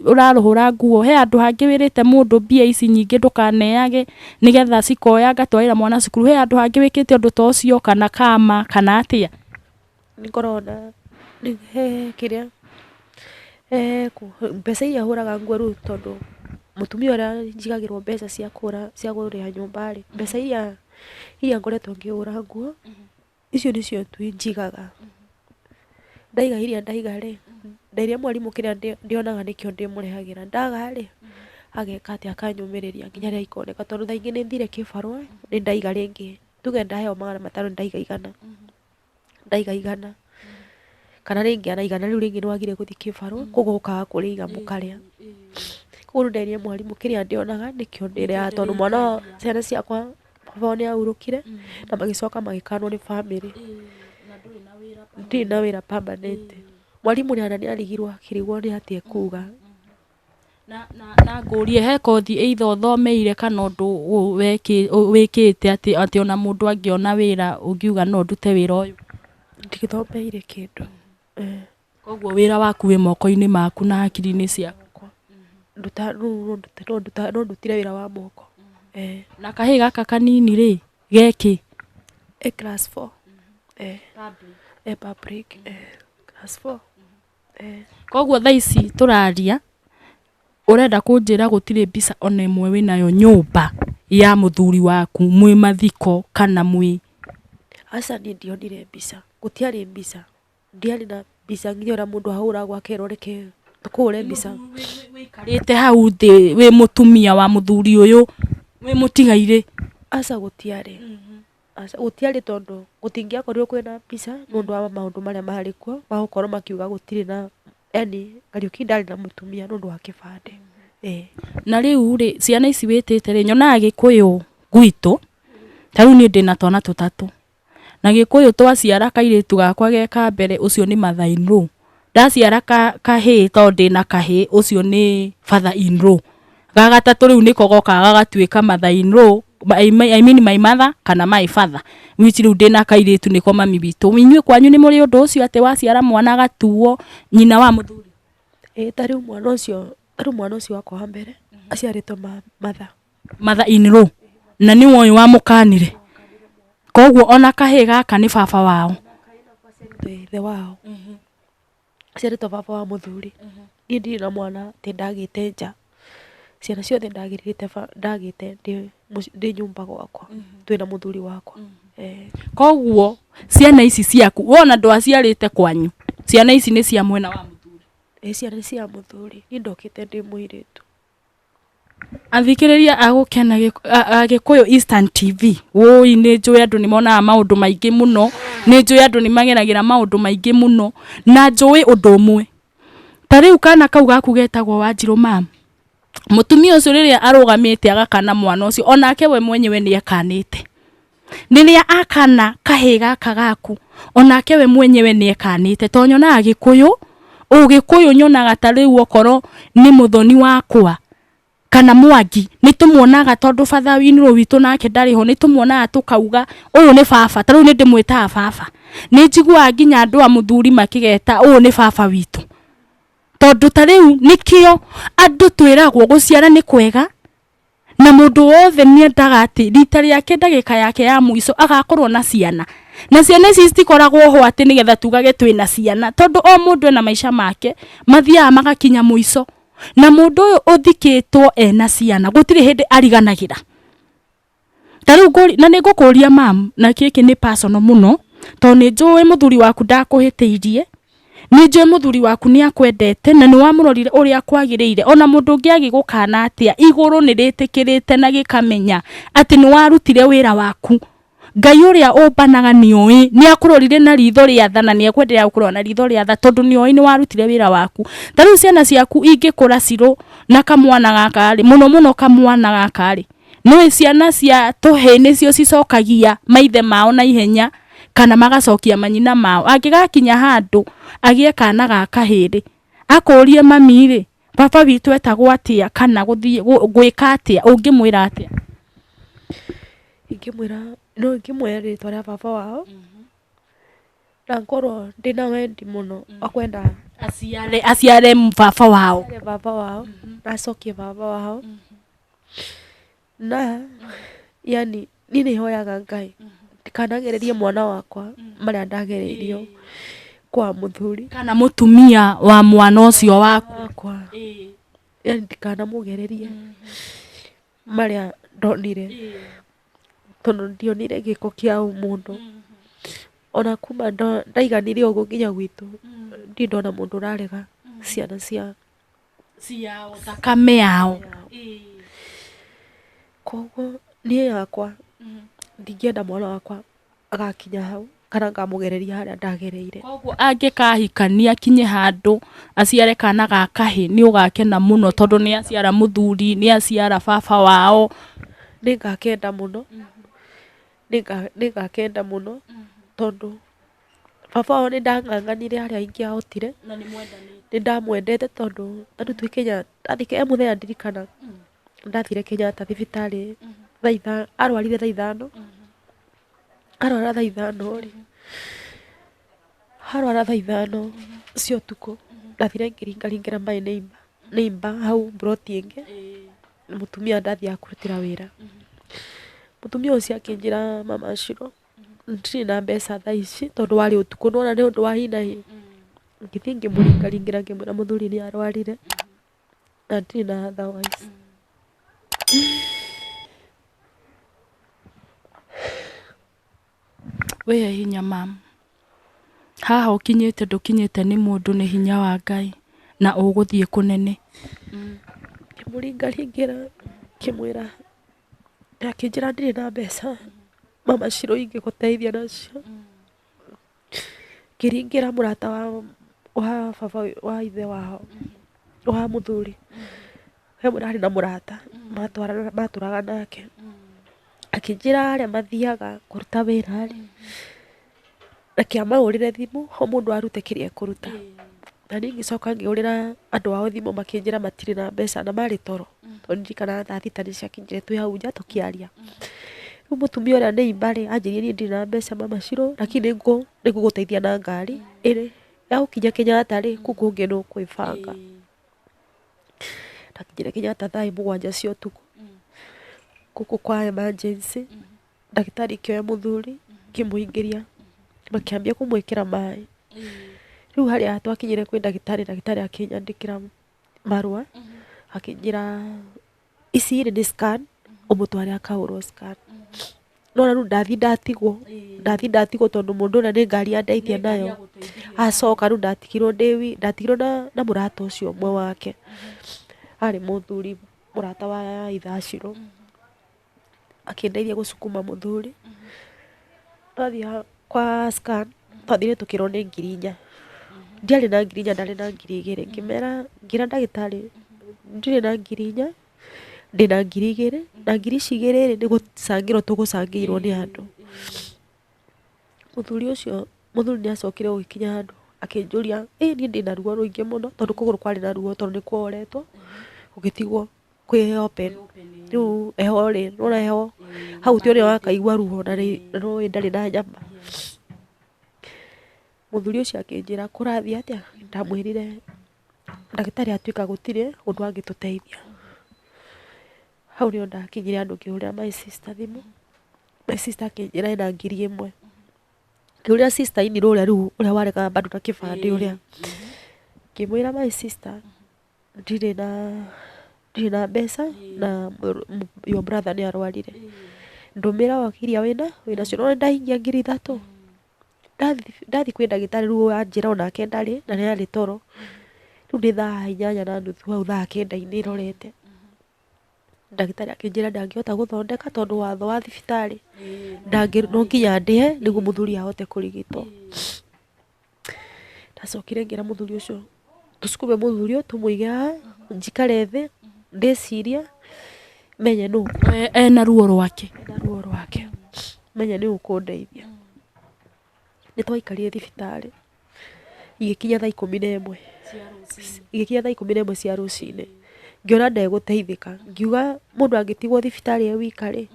uraruhura nguo he handu hangi wirite mundu mbia ici nyingi ndukaneage nigetha cikoya ngatwarira mwana cukuru he handu hangi wikite undu ta ucio kana kama kana atia ni korona ni he kiria mbeca iria huraga nguo riu tondu mutumia uria njigagirwo mbeca cia kuriha nyumba ri mbeca iria ngoretwo ngihura nguo icio nicio tu njigaga ndaiga iria ndaiga ri ndairia mwarimu kiria ndionaga nikio ndimurehagira ndaga ri ageka ati akanyumiriria nginya ria ikoneka tondu thaingi ni thire kibarua ni ndaiga ringi tuge ndaheo 500 ndaiga 100 kana ringi anaigana riu ringi nwagire guthi kibarua kugukaga kuriga mukaria koguo ndairia mwarimu kiria ndionaga nikio ndirea tondu mwana ciana ciakwa baba ni aurukire na magicoka magikanwo ni family ndi na wira permanent mwarimu ni anani arigirwo akirigwo ni atie kuga na ngurie he kothi either uthomeire kana undu wikite ati ona mundu angiona wira ungiuga no ndute wira uyu ndigithomeire kindu koguo wira waku wi moko-ini maku na hakiri-ini ciakwa no ndutire wira wa moko na kahi gaka kanini ri geki class 4 public class 4 koguo thaa ici turaria urenda kunjira gutire mbica ona imwe winayo nyumba ya muthuri waku mwi mathiko kana mwi asa ni ndionire mbica gutiari mbica ndiari na mbica nginya ora mundu ahura gwake roreke tukure mbica wikarite hau thi wi mutumia wa muthuri uyu wi mutigaire asa gutiari gutiari tondu gutingia korio kwina mbica nundu wa maundu maria mahari kuo magukorwo makiuga gutiri na yani Kariuki ndari na mutumia nundu wa kibande na riu ri ciana ici witite ri nyonaga Gikuyu gwitu tariu ni ndina twana 3 na Gikuyu twaciara kairitu gakwa geka mbere ucio ni mother in law ndaciara kahi tondu ndina kahi ucio ni father in law gagatatu riu niko goka gagatuika mother in law I mean my mother kana my father which riu ndina kairitu niko mami bitu inyue kwanyu ni muri undu ucio ati waciara mwana gatuo nyina wa muthuri tariu mwana ucio wakwa mbere aciaritwo mother in law na ni woyo wa mukanire koguo ona kahi gaka ni baba wao the wao aciaritwo baba wa muthuri ni ndi na mwana ti ndagite nja ciana ciothe ndagite ndi nyumba gwakwa twina muthuri wakwa koguo ciana ici ciaku wona ndwaciarite kwanyu ciana ici ni cia mwena wa muthuri ciana ni cia muthuri ni ndokite ndi muiritu athikiriria agukena Gikuyu Eastern TV woi ni njui andu ni monaga maundu maingi muno ni njui andu ni mageragira maundu maingi muno na njui undu umwe tariu kana kau gaku getagwo Wanjiru mam mutumia ucio riria arugamite agakana mwana ucio onake we mwenyewe ni akanite niria akana kahi gaka gaku onake we mwenyewe ni akanite tonyo na Gikuyu Gikuyu nyonaga tariu okoro ni muthoni wakwa kana Mwangi ni tumuonaga tondu father winro witu nake ndari ho ni tumuonaga tukauga uyu ni baba tariu ni ndimwita baba ni njigua nginya andu a muthuri makigeta uyu ni baba witu tondu tariu nikio andu twiragwo guciara ni kwega na mundu wothe ni endaga ati rita riake ndagika yake ya muico agakorwo na ciana na ciana ici citikoragwo ho ati nigetha tugage twina ciana tondu o mundu ena maisha make mathia magakinya muico na mundu uyu uthikitwo ena ciana gutiri hindi ariganagira tariu na nigukuria mam na kiki ni personal muno to nĩ njũĩ mũthuri waku ndakũhĩtĩirie, nĩ njũĩ mũthuri waku nĩ akwendete na nĩ wamũrorire ũrĩa kwagĩrĩire. Ona mũndũ ũngĩ agĩgũkana atĩa, igũrũ nĩ rĩtĩkĩrĩte na gĩkamenya atĩ nĩ warutire wĩra waku. Ngai ũrĩa ũmbanaga nĩoĩ, nĩ akũrorire na ritho rĩa tha na nĩ ekwenderea gũkũrora na ritho rĩa tha tondũ nĩoĩ nĩ warutire wĩra waku. Ta rĩu ciana ciaku ingĩkũra cirũ na kamwana gaka rĩ, mũno kamwana gaka rĩ, nĩ ciana cia tũhĩ nĩcio cicokagia maithe mao na ihenya kana magacokia manyina mao. Angĩgakinya handũ agĩe kana gaka hĩrĩ akũrie mami rĩ, baba witũ etagwo atĩa kana gũthiĩ gwĩka atĩa, ũngĩmwĩra atĩa? Ingĩmwĩra rĩtwa rĩa baba wao na ngorwo ndĩna wendi mũno wa kwenda aciare baba wao na acokie baba wao. Na yani niĩ nĩhoyaga Ngai ndikanagererie mwana wakwa marĩa ndagereirio kwa mũthuri kana mũtumia wa mwana ũcio wakwa, yani ndikanamũgererie marĩa ndonire, tondũ ndionire gĩko kĩa mũndũ. Ona kuma ndaiganire ũguo nginya gwitũ ndirĩ ndona mũndũ ũrarega ciana ciao thakame yao. Koguo niĩ yakwa ndingĩenda mwana wakwa agakinya hau kana ngamũgereria harĩa ndagereire. Koguo angĩkahikania akinye handũ aciare kana ga kahĩ nĩ ũgakena mũno tondũ nĩ aciara mũthuri, nĩ aciara baba wao. Nĩngakenda mũno, nĩngakenda mũno tondũ baba wao nĩ ndang'ang'anire harĩa ingĩahotire na nĩ mwendanĩte, nĩ ndamwendete tondũ andũ twĩ Kenya he mũthenya ndirikana ndathire Kenyatta thibitarĩ arwarire thaa ithano, arwara thaa ithano rĩ, arwara thaa ithano cia ũtukũ ndathire ngĩringaringĩra my neighbor hau broti ĩngĩ, mũtumia ndathiaga kũrutĩra wĩra. Mũtumia ũcio akĩnjĩra, mama Shiro ndirĩ na mbeca thaa ici tondũ warĩ ũtukũ, nona nĩ ũndũ wa hi na hi. Ngĩthiĩ ngĩmũringaringĩra ngĩmwĩra mũthuri nĩ arwarire na ndirĩ na otherwise. Wĩhe hinya mama, haha ũkinyĩte ndũkinyĩte nĩ mũndũ, nĩ hinya wa Ngai na ũgũthiĩ kũnene. Ngĩmũringaringĩra ngĩmwĩra, akĩnjĩra ndirĩ na mbeca mama Shiro ingĩgũteithia nacio. Ngĩringĩra mũrata wa baba wa ithe wao wa mũthuri, he mũrarĩ na mũrata matũraga nake, akĩnjĩra harĩa mathiaga kũruta wĩra rĩ, reke amahũrĩre thimũ o mũndũ arute kĩrĩa ekũruta. Na niĩ ngĩcoka ngĩhũrĩra andũ ao thimũ makĩnjĩra matirĩ na mbeca na marĩ toro, tondũ ndirikanaga thaa thita nĩciakinyire twĩ hau nja tũkĩaria. Rĩu mũtumia ũrĩa neighbor rĩ anjĩrire niĩ ndirĩ na mbeca mama Shiro, lakini nĩngũgũteithia na ngari ĩrĩ ya gũkinya Kenyatta rĩ, kũu kũngĩ nĩ ũkwĩbanga. Ndakinyire Kenyatta thaa 7 cia ũtukũ gũkũ kwa emergency, ndagĩtarĩ akĩoya mũthuri akĩmũingĩria makĩambia kũmwĩkĩra maĩ. Rĩu harĩa twakinyire kwĩ ndagĩtarĩ akĩnyandĩkĩra marũa akĩnjĩra ici nĩ scan, ũmũtware akahũrwo scan. No rĩu ndathi ndatigwo tondũ mũndũ ũrĩa nĩ ngari andeithia nayo acoka, rĩu ndatigirwo na mũrata ũcio ũmwe wake, arĩ mũthuri mũrata wa ithe Shiro, akĩndeithia gũcukuma mũthuri. Twathiĩ kwa scan twathire tũkĩrwo nĩ 4,000, ndiarĩ na 4,000, ndarĩ na 2,000. Ngĩra ndagĩtarĩ ndirĩ na 4,000, ndĩ na 2,000 na 2,000 nĩ gũcangĩrwo tũgũcangĩirwo nĩ andũ. Mũthuri nĩ acokire gũgĩkinya handũ akĩnjũria niĩ ndĩ na ruo rũingĩ mũno tondũ kũgũrũ kwarĩ na ruo tondũ nĩ kuoretwo gũgĩtigwo kwĩ open. Rĩu heho rĩ, nona heho hau ti ũrĩa wakaigua ruo na rũĩ ndarĩ na nyama. Mũthuri ũcio akĩnjĩra kũrathiĩ atĩa, ndamwĩrire ndagĩtarĩ atuĩka gũtirĩ ũndũ angĩtũteithia. Hau nĩho ndakinyire andũ ngĩhũrĩra my sister thimũ, my sister akĩnjĩra ena 1,000. Ngĩhũrĩra sister ini rĩu ũrĩa waregaga bado na kĩbandĩ ũrĩa, ngĩmwĩra my sister ndirĩ na mbeca na your brother nĩ arwarire, ndũmĩra wakiri wĩnacio, no ndahingia 3,000. ndathi kwĩ ndagĩtarĩ rĩu anjĩra onake ndarĩ na nĩ arĩ toro. Rĩu nĩ thaa 8:30 hau thaa 9 rorete. Ndagĩtarĩ akĩnjĩra ndangĩhota gũthondeka tondũ watho wa thibitarĩ no nginya ndĩhe nĩguo mũthuri ahote kũrigitwo. Ndacokire ngĩra mũthuri ũcio tũcukume mũthuri ũyũ tũmũige haha njikare thĩ ndĩcirie menye nũ ena ruo rwake menye nĩ ũkũndeithia. Nĩ twaikarire thibitarĩ igĩkinya thaa 11 cia rũcinĩ ngĩona ndegũteithĩka. Ngiuga mũndũ angĩtigwo thibitarĩ e wika rĩ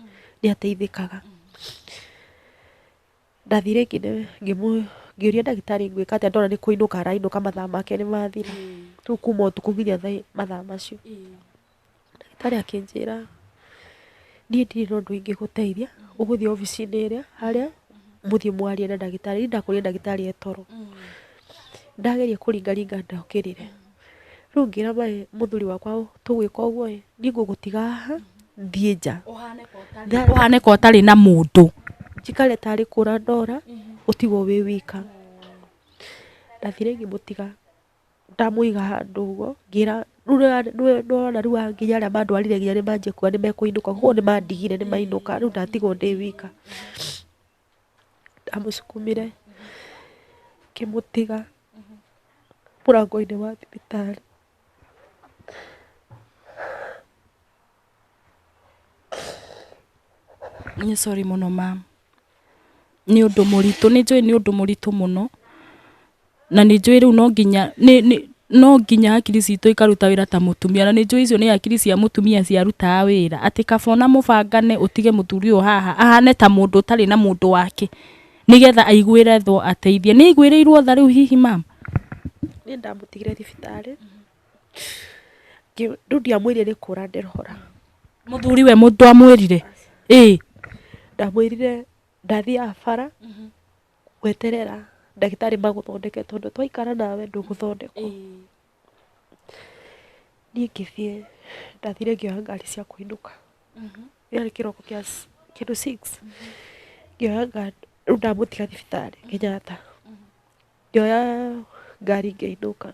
nĩ ateithĩkaga. Ndathire ngĩũria ndagĩtarĩ ngwĩka atĩa ndona nĩ kũinũka arainũka mathaa make nĩ mathira. Rĩu kuma ũtukũ nginya mathaa macio ndagĩtarĩ akĩnjĩra niĩ ndirĩ na ũndũ ingĩgũteithia, ũgũthiĩ obici-inĩ ĩrĩa harĩa mũthiĩ mwarie na ndagĩtarĩ. Niĩ ndakorire ndagĩtarĩ e toro. Ndageria kũringaringa ndokĩrire. Rĩu ngĩra mũthuri wakwa tũgwĩka ũguo niĩ ngũgũtiga haha thiĩ nja ũhane ko ũtarĩ na mũndũ njikare tarĩ kũra ndora ũtigwo wĩ wika. Ndathire ngĩmũtiga ndamũiga handũ ũguo ngĩra nĩwona rĩu nginya arĩa mandwarire nginya nĩ manjia kuga nĩ mekũinũka koguo nĩ mandigire nĩ mainũka. Rĩu ndatigwo ndĩ wika. Ndamũcukumire ngĩmũtiga mũrango-inĩ wa thibitarĩ. Nĩ sorry mũno ma'am, nĩ ũndũ mũritũ, nĩ njũĩ nĩ ũndũ mũritũ mũno, na nĩ njũĩ rĩu no nginya hakiri citũ ikaruta wĩra ta mũtumia, na nĩ njũĩ icio nĩ hakiri cia mũtumia ciarutaga wĩra atĩ kaba ona mũbangane ũtige mũthuri ũyũ haha ahane ta mũndũ ũtarĩ na mũndũ wake nĩgetha aiguĩre tho ateithie. Nĩ aiguĩrĩirwo tha rĩu hihi ma'am? Niĩ ndamũtigire thibitarĩ rĩu ndiamwĩrire nĩ kũra ndĩrora. Mũthuri we mũndũ amwĩrire? Ndamwĩrire ndathiaga bara gweterera ndagĩtarĩ magũthondeke tondũ twaikara nawe ndũgũthondekwo. Niĩ ngĩthiĩ ndathire ngĩoya ngari cia kũinũka. Yarĩ kĩroko kĩa kĩndũ 6 ngĩoya ngari rĩu ndamũtiga thibitarĩ Kenyatta ngĩoya ngari ngĩinũka.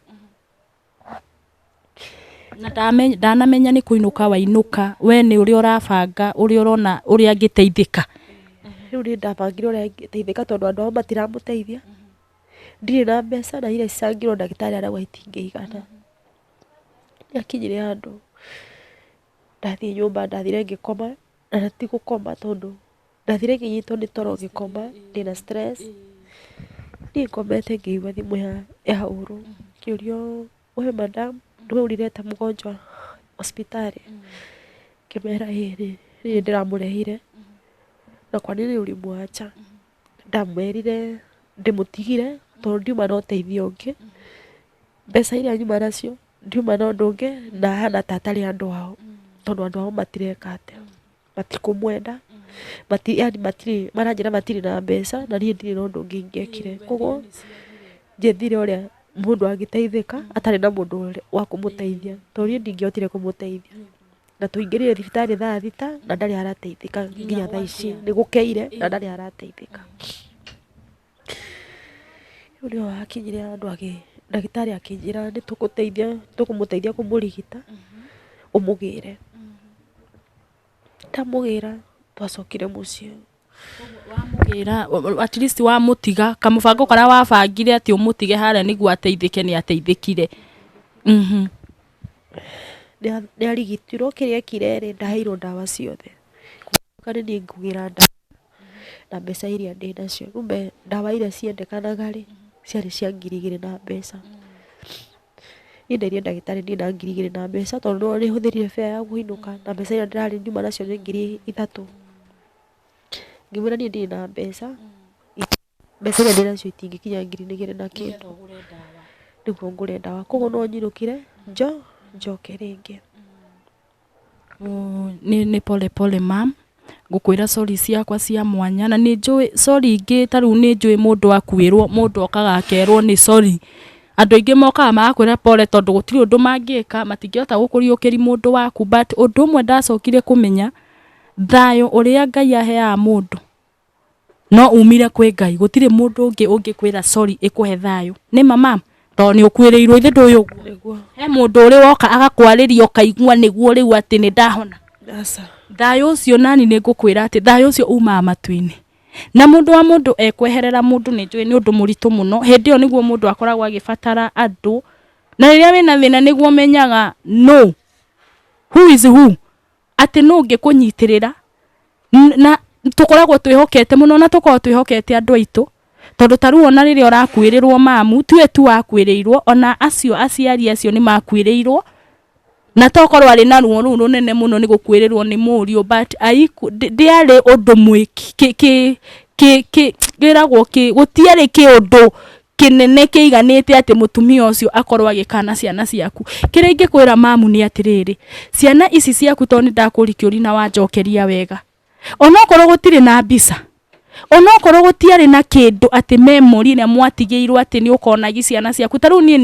Na ndanamenya nĩ kũinũka wainũka we nĩ ũrĩa ũrabanga ũrĩa ũrona ũrĩa angĩteithĩka. Rĩu nĩ ndabangire ũrĩa angĩteithĩka tondũ andũ ao matiramũteithia. Ndirĩ na mbeca na iria cicangirwo ndagĩtarĩ arauga itingĩigana. Nĩakinyire handũ ndathiĩ nyũmba ndathire ngĩkoma na ti gũkoma tondũ ndathire ngĩnyitwo nĩ toro ngĩkoma ndĩna stress. Niĩ ngomete ngĩigua thimũ yahũrwo ngĩũrio we madam ndũrĩte mũgonjwa hospitali? Ngĩmera ĩĩ niĩ ndĩramũrehire na kwa nini ulimwacha? Ndamerire ndĩmũtigire tondũ ndiuma na ũteithio ũngĩ. Mbeca iria nyuma nacio ndiuma na ũndũ ũngĩ na hana ta atarĩ andũ ao tondũ andũ ao matireka atĩa, matikũmwenda, maranjĩra matirĩ na mbeca na niĩ ndirĩ na ũndũ ũngĩ ingĩekire. Koguo njethire ũrĩa mũndũ angĩteithĩka atarĩ na mũndũ wa kũmũteithia tondũ niĩ ndingĩhotire kũmũteithia. Na tũingĩrire thibitarĩ thaa thita na ndarĩ arateithĩka nginya thaa ici nĩ gũkeire na ndarĩ arateithĩka. Rĩu nĩho hakinyire handũ ndagĩtarĩ akĩnjĩra nĩ tũkũmũteithia kũmũrigita ũmũgĩre. Ndamũgĩra twacokire mũciĩ. Wamũgĩra at least wamũtiga kamũbango karĩa wabangire atĩ ũmũtige harĩa nĩguo ateithĩke nĩ ateithĩkire. Nĩ arigitirwo kĩrĩa ekire rĩ ndaheirwo ndawa ciothe. Kũrĩ niĩ ngũgĩra ndawa na mbeca iria ndĩ nacio. Rĩu ndawa iria ciendekanaga rĩ ciarĩ cia 2,000 na mbeca. Niĩ nderire ndagĩtarĩ ndirĩ na 2,000 na mbeca tondũ no nĩ hũthĩrire fare ya kũinũka na mbeca iria ndĩrarĩ nyuma nacio nĩ 3,000. Ngĩmwĩra niĩ ndirĩ na mbeca iria ndĩ nacio itingĩkinya 2,000 na kĩndũ nĩguo ngũre ndawa. Koguo no nyinũkire njoke rĩngĩ. Nĩ pole pole ma'am, ngũkwĩra sorry ciakwa cia mwanya na nĩ njũĩ sorry ingĩ ta rĩu nĩ njũĩ mũndũ akuĩrwo mũndũ okaga akerwo nĩ sorry. Andũ aingĩ mokaga magakwĩra pole tondũ gũtirĩ ũndũ mangĩka matingĩhota gũkũriũkĩria mũndũ waku, but ũndũ ũmwe ndacokire kũmenya thayũ ũrĩa Ngai aheaga mũndũ no umire kwe Ngai gutire mundu ungi kwira sorry ikuhe thayo ni mama to ni ukwirirwo ithe nduyu he mundu uri woka agakwariria ukaigua niguo riu ati ni ndahona thayo ucio nani ni ngukwira ati thayo ucio uma matu-ini na mundu wa mundu ekweherera mundu ni njui ni undu muritu muno hindi yo niguo mundu akoragwo agibatara andu na riria wina thina niguo menyaga no who is who ati no ngikunyitirira na tukoragwo twihokete muno na tukoragwo twihokete andu aitu tondu taru ona riria urakwirirwo mamu tuwe tu wakwirirwo ona acio aciari acio ni makwirirwo na tokorwo ari na ruo ru runene muno ni gukwirirwo ni murio but diare undu mwiki giragwo gutiare kiundu kinene kiiganite ati mutumia ucio akorwo agikana ciana ciaku kiria ingikwira mamu ni atiriri ciana ici ciaku to ni ndakurikiuri na wanjokeria wega onokorwo gutire na mbica onokorwo gutiare na kindu ati memory na mwatigeirwo ati ni ukonagi ciana ciaku taru ni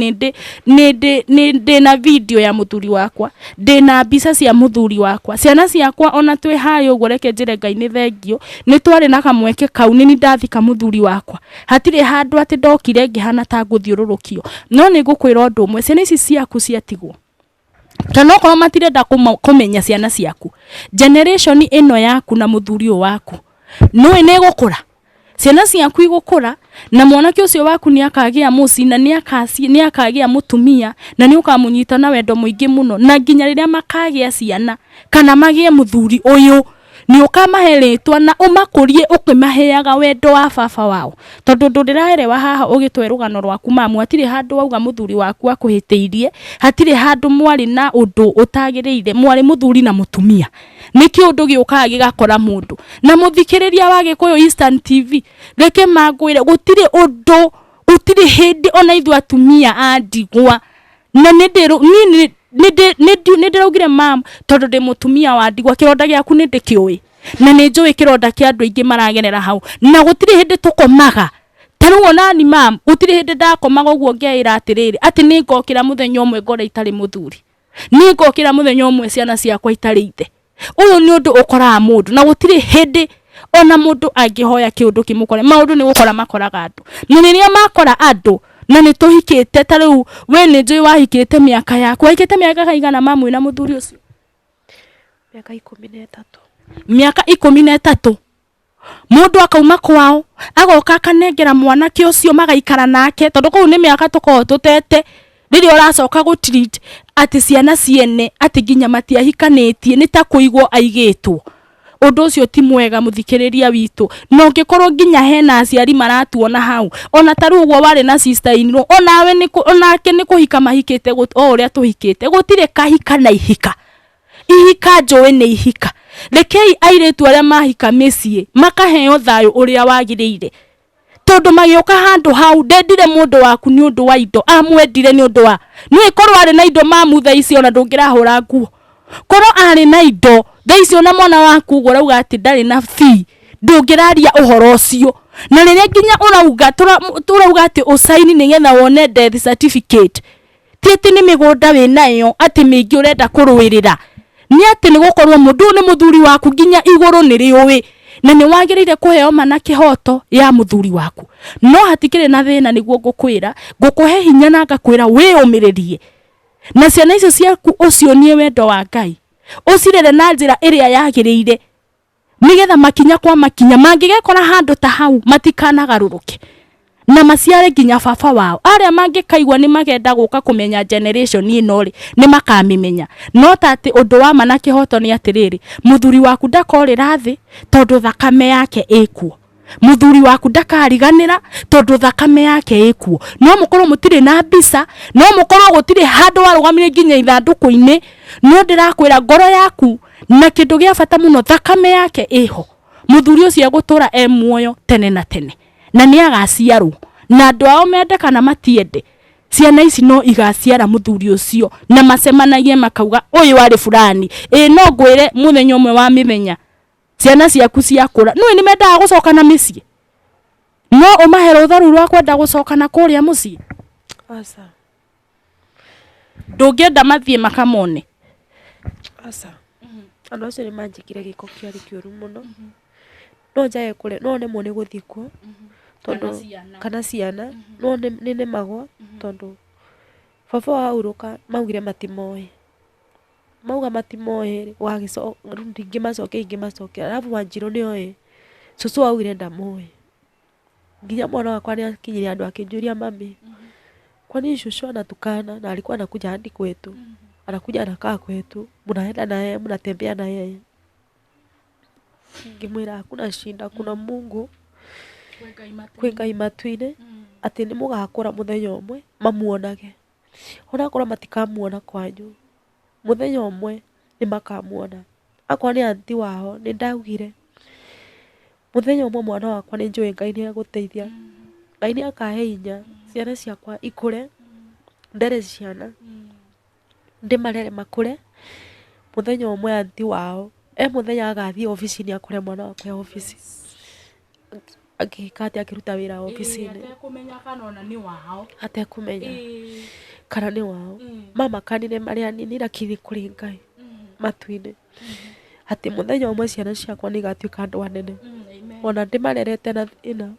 ndi na video ya muthuri wakwa ndi na mbica cia muthuri wakwa ciana ciakwa ona twi hayo uguo reke njire Ngai ni thengio ni twari na kamweke kau ni ndathika muthuri wakwa hatire handu ati ndokire ngihana ta nguthiururukio no ni ngukwira undu umwe ciana ici ciaku ciatigwo kana okorwo matirenda kumenya ciana ciaku generation ino yaku na muthuri waku no ene gukura ciana ciaku igukura na mwanake ucio waku ni akagia muci na ni akagia mutumia na ni ukamunyita na wendo muingi muno na nginya riria makagia ciana kana magie muthuri uyu ni ukamaheretwa na umakurie ukimaheaga wendo wa baba wao tondu ndiraherewa haha ugitwe rugano rwaku mamu atire handu wauga muthuri waku akuhiteirie hatire handu mwari na undu utagiriire mwari muthuri na mutumia niki undu giukaga gigakora mundu na muthikiriria wa Gikuyu Eastern TV reke magwire gutire undu utire hindi ona ithu atumia andigwa na nindiraugire mam tondu ndi mutumia wa ndigwa kironda giaku nindikiui na ninjui kironda kia andu ingi maragenera hau na gutire hindi tukomaga taru ona ni mam gutire hindi ndakomaga uguo ngeira atiriri ati ni ngokira muthenya umwe ngore itari muthuri ni ngokira muthenya umwe ciana ciakwa itari ithe uyu ni undu ukora mundu na gutire hindi ona mundu angihoya kiundu kimukore maundu ni gukora makoraga andu na riria makora andu na ni tuhikite taru we ni njui wahikite miaka yaku wahikite miaka kaigana mamu na muthuri ucio miaka 13 miaka 13 mundu akauma kwao agoka akanengera mwanake ucio magaikara nake tondu kou ni miaka tuko tutete riria uracoka gutreat ati ciana ciene ati ginya matiahikanitie ni ta kuigwo aigitwo undu ucio ti mwega muthikiriria witu no ngikorwo ginya hena aciari maratuona hau ona taru uguo wari na sister inro onawe ni onake ni kuhika mahikite o uria tuhikite gutire kahika na ihika njui ni ihika rekei airetu aria mahika micii makaheo thayo uria wagiriire tondu magioka handu hau ndendire mundu waku ni undu wa indo amwendire ni undu wa ni ikorwo ari na indo mamutha icio ona ndungirahura nguo korwo ari na indo thaicio na mwana waku uguo rauga ati ndari na fee ndungiraria uhoro ucio na riria nginya urauga turauga ati usaini nigetha wone death certificate titi ni migunda winayo ati mingi urenda kurwirira ni ati ni gukorwo mundu ni muthuri waku nginya iguru ni riuwi na ni wagirire kuheo mana kihoto ya muthuri waku no hatikire na thina niguo ngukwira ngukuhe hinya na ngakwira we umiririe na ciana icio ciaku ucio nie wendo wa Ngai ucirere na njira iria yagiriire nigetha makinya kwa makinya mangigekora handu ta hau matikanagaruruke na maciare ginya baba wao aria mangikaigwa ni magenda guka kumenya generation ino ri ni makamimenya no tati undu wa mana kihoto ni atiriri muthuri waku ndakorira thi tondu thakame yake ikuo muthuri waku ndakariganira tondu thakame yake ikuo no mukorwo mutire na mbica no mukorwo gutire handu warugamire ginya ithanduku-ini no ndirakwira ngoro yaku na kindu gia bata muno thakame yake iho muthuri ucio gutura muoyo tene na tene na ni agaciarwo na andu ao mende kana matiende ciana ici no igaciara muthuri ucio na macemanagie makauga uyu ari fulani no ngwire muthenya umwe wa mimenya ciana ciaku ciakura no ni mendaga gucoka na micii no umahera utharu rwa kwenda gucoka na kuria mucii asa ndungenda mathie makamone asa andu acio ni manjikire giko kiari kiuru muno no njae kure no ne mone guthikwo tondu kana ciana no ne magwa tondu baba wa uruka maugire matimoe mauga matimoe wagiso ringi macoke alafu Wanjiru ni oe cucu augire ndamoe nginya mwana wakwa ni akinyire andu akinjuria mami kwani cucu anatukana na alikuwa anakuja hadi kwetu anakuja anakaa kwetu mnaenda naye mnatembea na yeye ngimwira hakuna shida kuna Mungu kwi Ngai matu-ini ati ni mugakura muthenya umwe mamuonage ona kora matikamuona kwanyu muthenya umwe ni makamuona akwa ni anti wao ni ndaugire muthenya umwe mwana wakwa ni njui Ngai ni aguteithia Ngai ni akahe hinya ciana ciakwa ikure ndere ciana ndimarere makure muthenya umwe anti wao muthenya agathie ofisi-ini akore mwana wakwa ofisi akikati akiruta wira ofisi-ini atekumenya kana ona ni wao atekumenya kana ni wao mama kanire maria nini lakini kuri Ngai matu-ini ati muthenya umwe ciana ciakwa ni gatuika andu anene ona ndimarerete na ina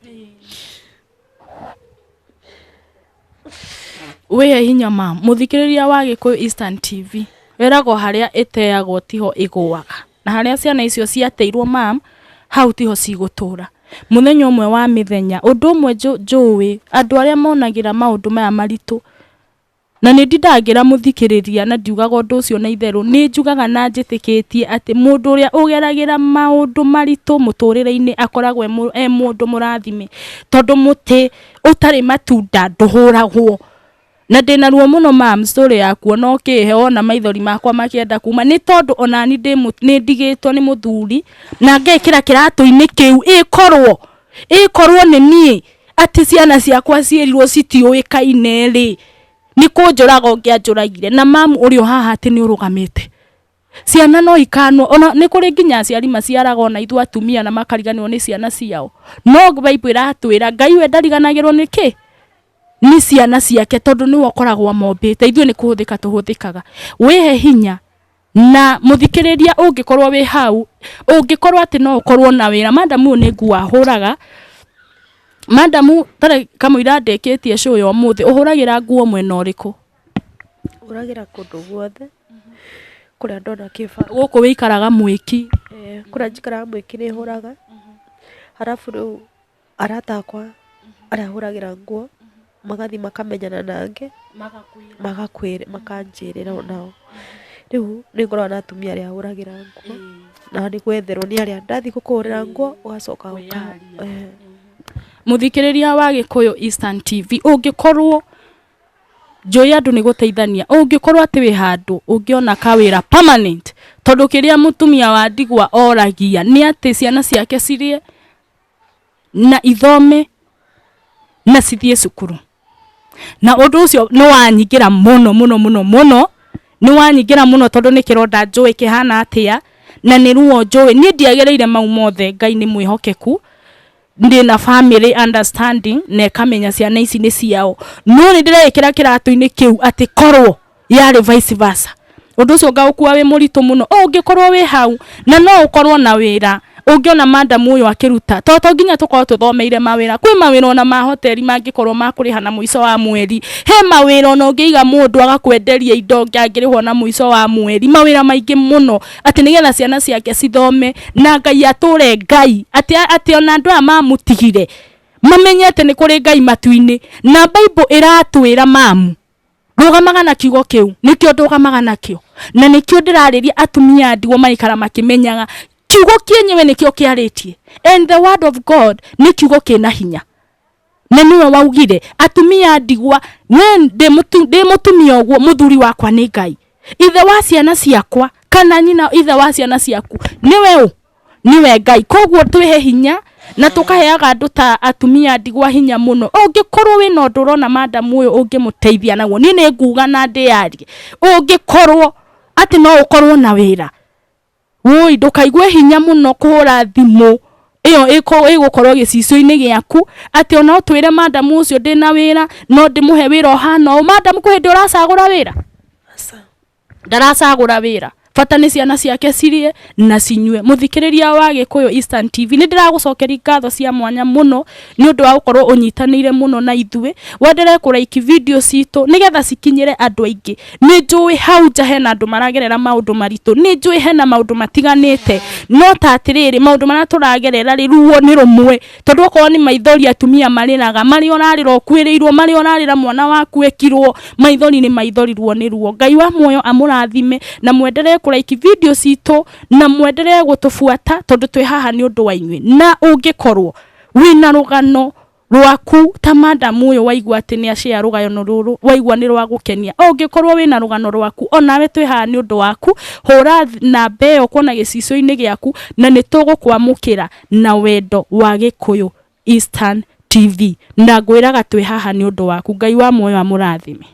we hinya mam muthikiriria wa Gikuyu Eastern TV weragwo haria iteagwo tiho igwaga na haria ciana icio ciateirwo mam hau tiho cigutura muthenya umwe wa mithenya undu umwe njui andu aria monagira maundu maya maritu na ni ndidagira muthikiriria na ndiugaga undu ucio na itheru ni njugaga na njitikitie ati mundu uria ugeragira maundu maritu muturire-ini akoragwe mundu murathime tondu muti utari matunda nduhuragwo na ndina ruo muno mam story yaku ona ukihe ona maithori makwa makienda kuma ni tondu ona ni ndigitwo ni muthuri na ngekira kiratu-ini kiu ikorwo ni nie ati ciana ciakwa cierirwo citiuikaine ri ni kunjuraga ungianjuragire na mam uri haha ati ni urugamite ciana no ikanwo ona ni kuri nginya aciari maciaraga ona ithu atumia na makariganirwo ni ciana ciao no Bible iratwira Ngai we ndariganagirwo niki ni ciana ciake tondu ni wokoragwo mombite ithu ni kuhuthika tuhuthikaga wihe hinya na muthikiriria ungikorwo wi hau ungikorwo ati no ukorwo na wira madamu ni ngua huraga madamu tare kamuira ndeketie show yo muthi uhuragira nguo mwena uriku uragira kundu guothe kuria ndona kiba guku wikaraga mwiki kuria njikaraga mwiki ni huraga halafu riu aratakwa arahuragira nguo magathi makamenyana nange makanjirira nao riu ni ngorwa na atumia aria huragira nguo na ni gwetherwo ni aria ndathi gukurira nguo ugacoka uka muthikiriria wa Gikuyu Eastern TV ungikorwo njui andu ni guteithania ungikorwo ati wi handu ungiona kawira permanent tondu kiria mutumia wa ndigwa oragia ni ati ciana ciake cirie na ithome na cithie cukuru na undu ucio no wanyigira muno ni wanyigira muno tondu ni kironda njui kihana atia na ni ruo njui ni ndiagereire mau mothe Ngai ni mwihokeku ndina family understanding ne kamenya ciana ici ni ciao no ni ndirekira kiratu-ini kiu ati korwo yari vice versa undu ucio ngaukuwa wi muritu muno ungikorwo wi hau na no ukorwo na wira ungiona madamu uyu akiruta toto nginya tukorwo tuthomeire mawira kwi mawira ona ma hoteli mangikorwo makuriha na muico wa mweri he mawira ona ungiiga mundu agakwenderia indo ngangirihwo na muico wa mweri mawira maingi muno ati nigetha ciana ciake cithome na Ngai ature Ngai ati ona andu aya mamutigire mamenyete ni kuri Ngai matu-ini na Bible iratwira mamu rugamaga na kiugo kiu nikio ndugamaga nakio na nikio ndirariria atumia ndigwo maikara makimenyaga kiugo kienyewe nikio kiaritie and the word of God ni kiugo kina hinya na niwe waugire atumia ndigwa we mutumia ogwo muthuri wakwa ni Ngai ithe wa ciana ciakwa kana nyina ithe wa ciana ciaku niwe Ngai kogwo twihe hinya na tukaheaga andu ta atumia ndigwa hinya muno ungikorwo wina undu urona madamu uyu ungimuteithia naguo ni nguga na ndiarie ungikorwo ati no ukorwo na wira woi ndukaigue hinya muno kuhura thimu iyo igukorwo gicicio-ini giaku ati ona utwire madamu ucio ndina wira no ndimuhe wira ohana o madamu kuhindi uracagura wira ndaracagura wira bata nĩ ciana ciake cirie na cinyue. Muthikiriria wa Gikuyu Eastern TV, ni ndiragucokeria ngatho cia mwanya muno ni undu wa gukorwo unyitanire muno na ithuĩ, wendere ku like video citu nigetha cikinyire andu aingi. Ni njui hau nja hena andu maragerera maundu maritu, ni njui hena maundu matiganite, no ta atiriri maundu maria turagerera ri ruo ni rumwe, tondu okorwo ni maithori atumia mariraga, mari onarira okwirirwo, mari onarira mwana waku ekirwo, maithori ni maithori, ruo ni ruo. Ngai wa muoyo amurathime na mwendere ku like video citu na mwendere gutufuata tondu twi haha ni undu wa inywe. Na ungikorwo wina rugano rwaku ta madam uyu waigua ati ni ashia rugano ruru, waigua ni rwa gukenia, ungikorwo wina rugano rwaku onawe twi haha ni undu waku, hura na beo kuona gicicio-ini giaku na ni tugukwamukira na wendo wa Gikuyu Eastern TV. Na ngwiraga twi haha ni undu waku. Ngai wa muoyo amurathime.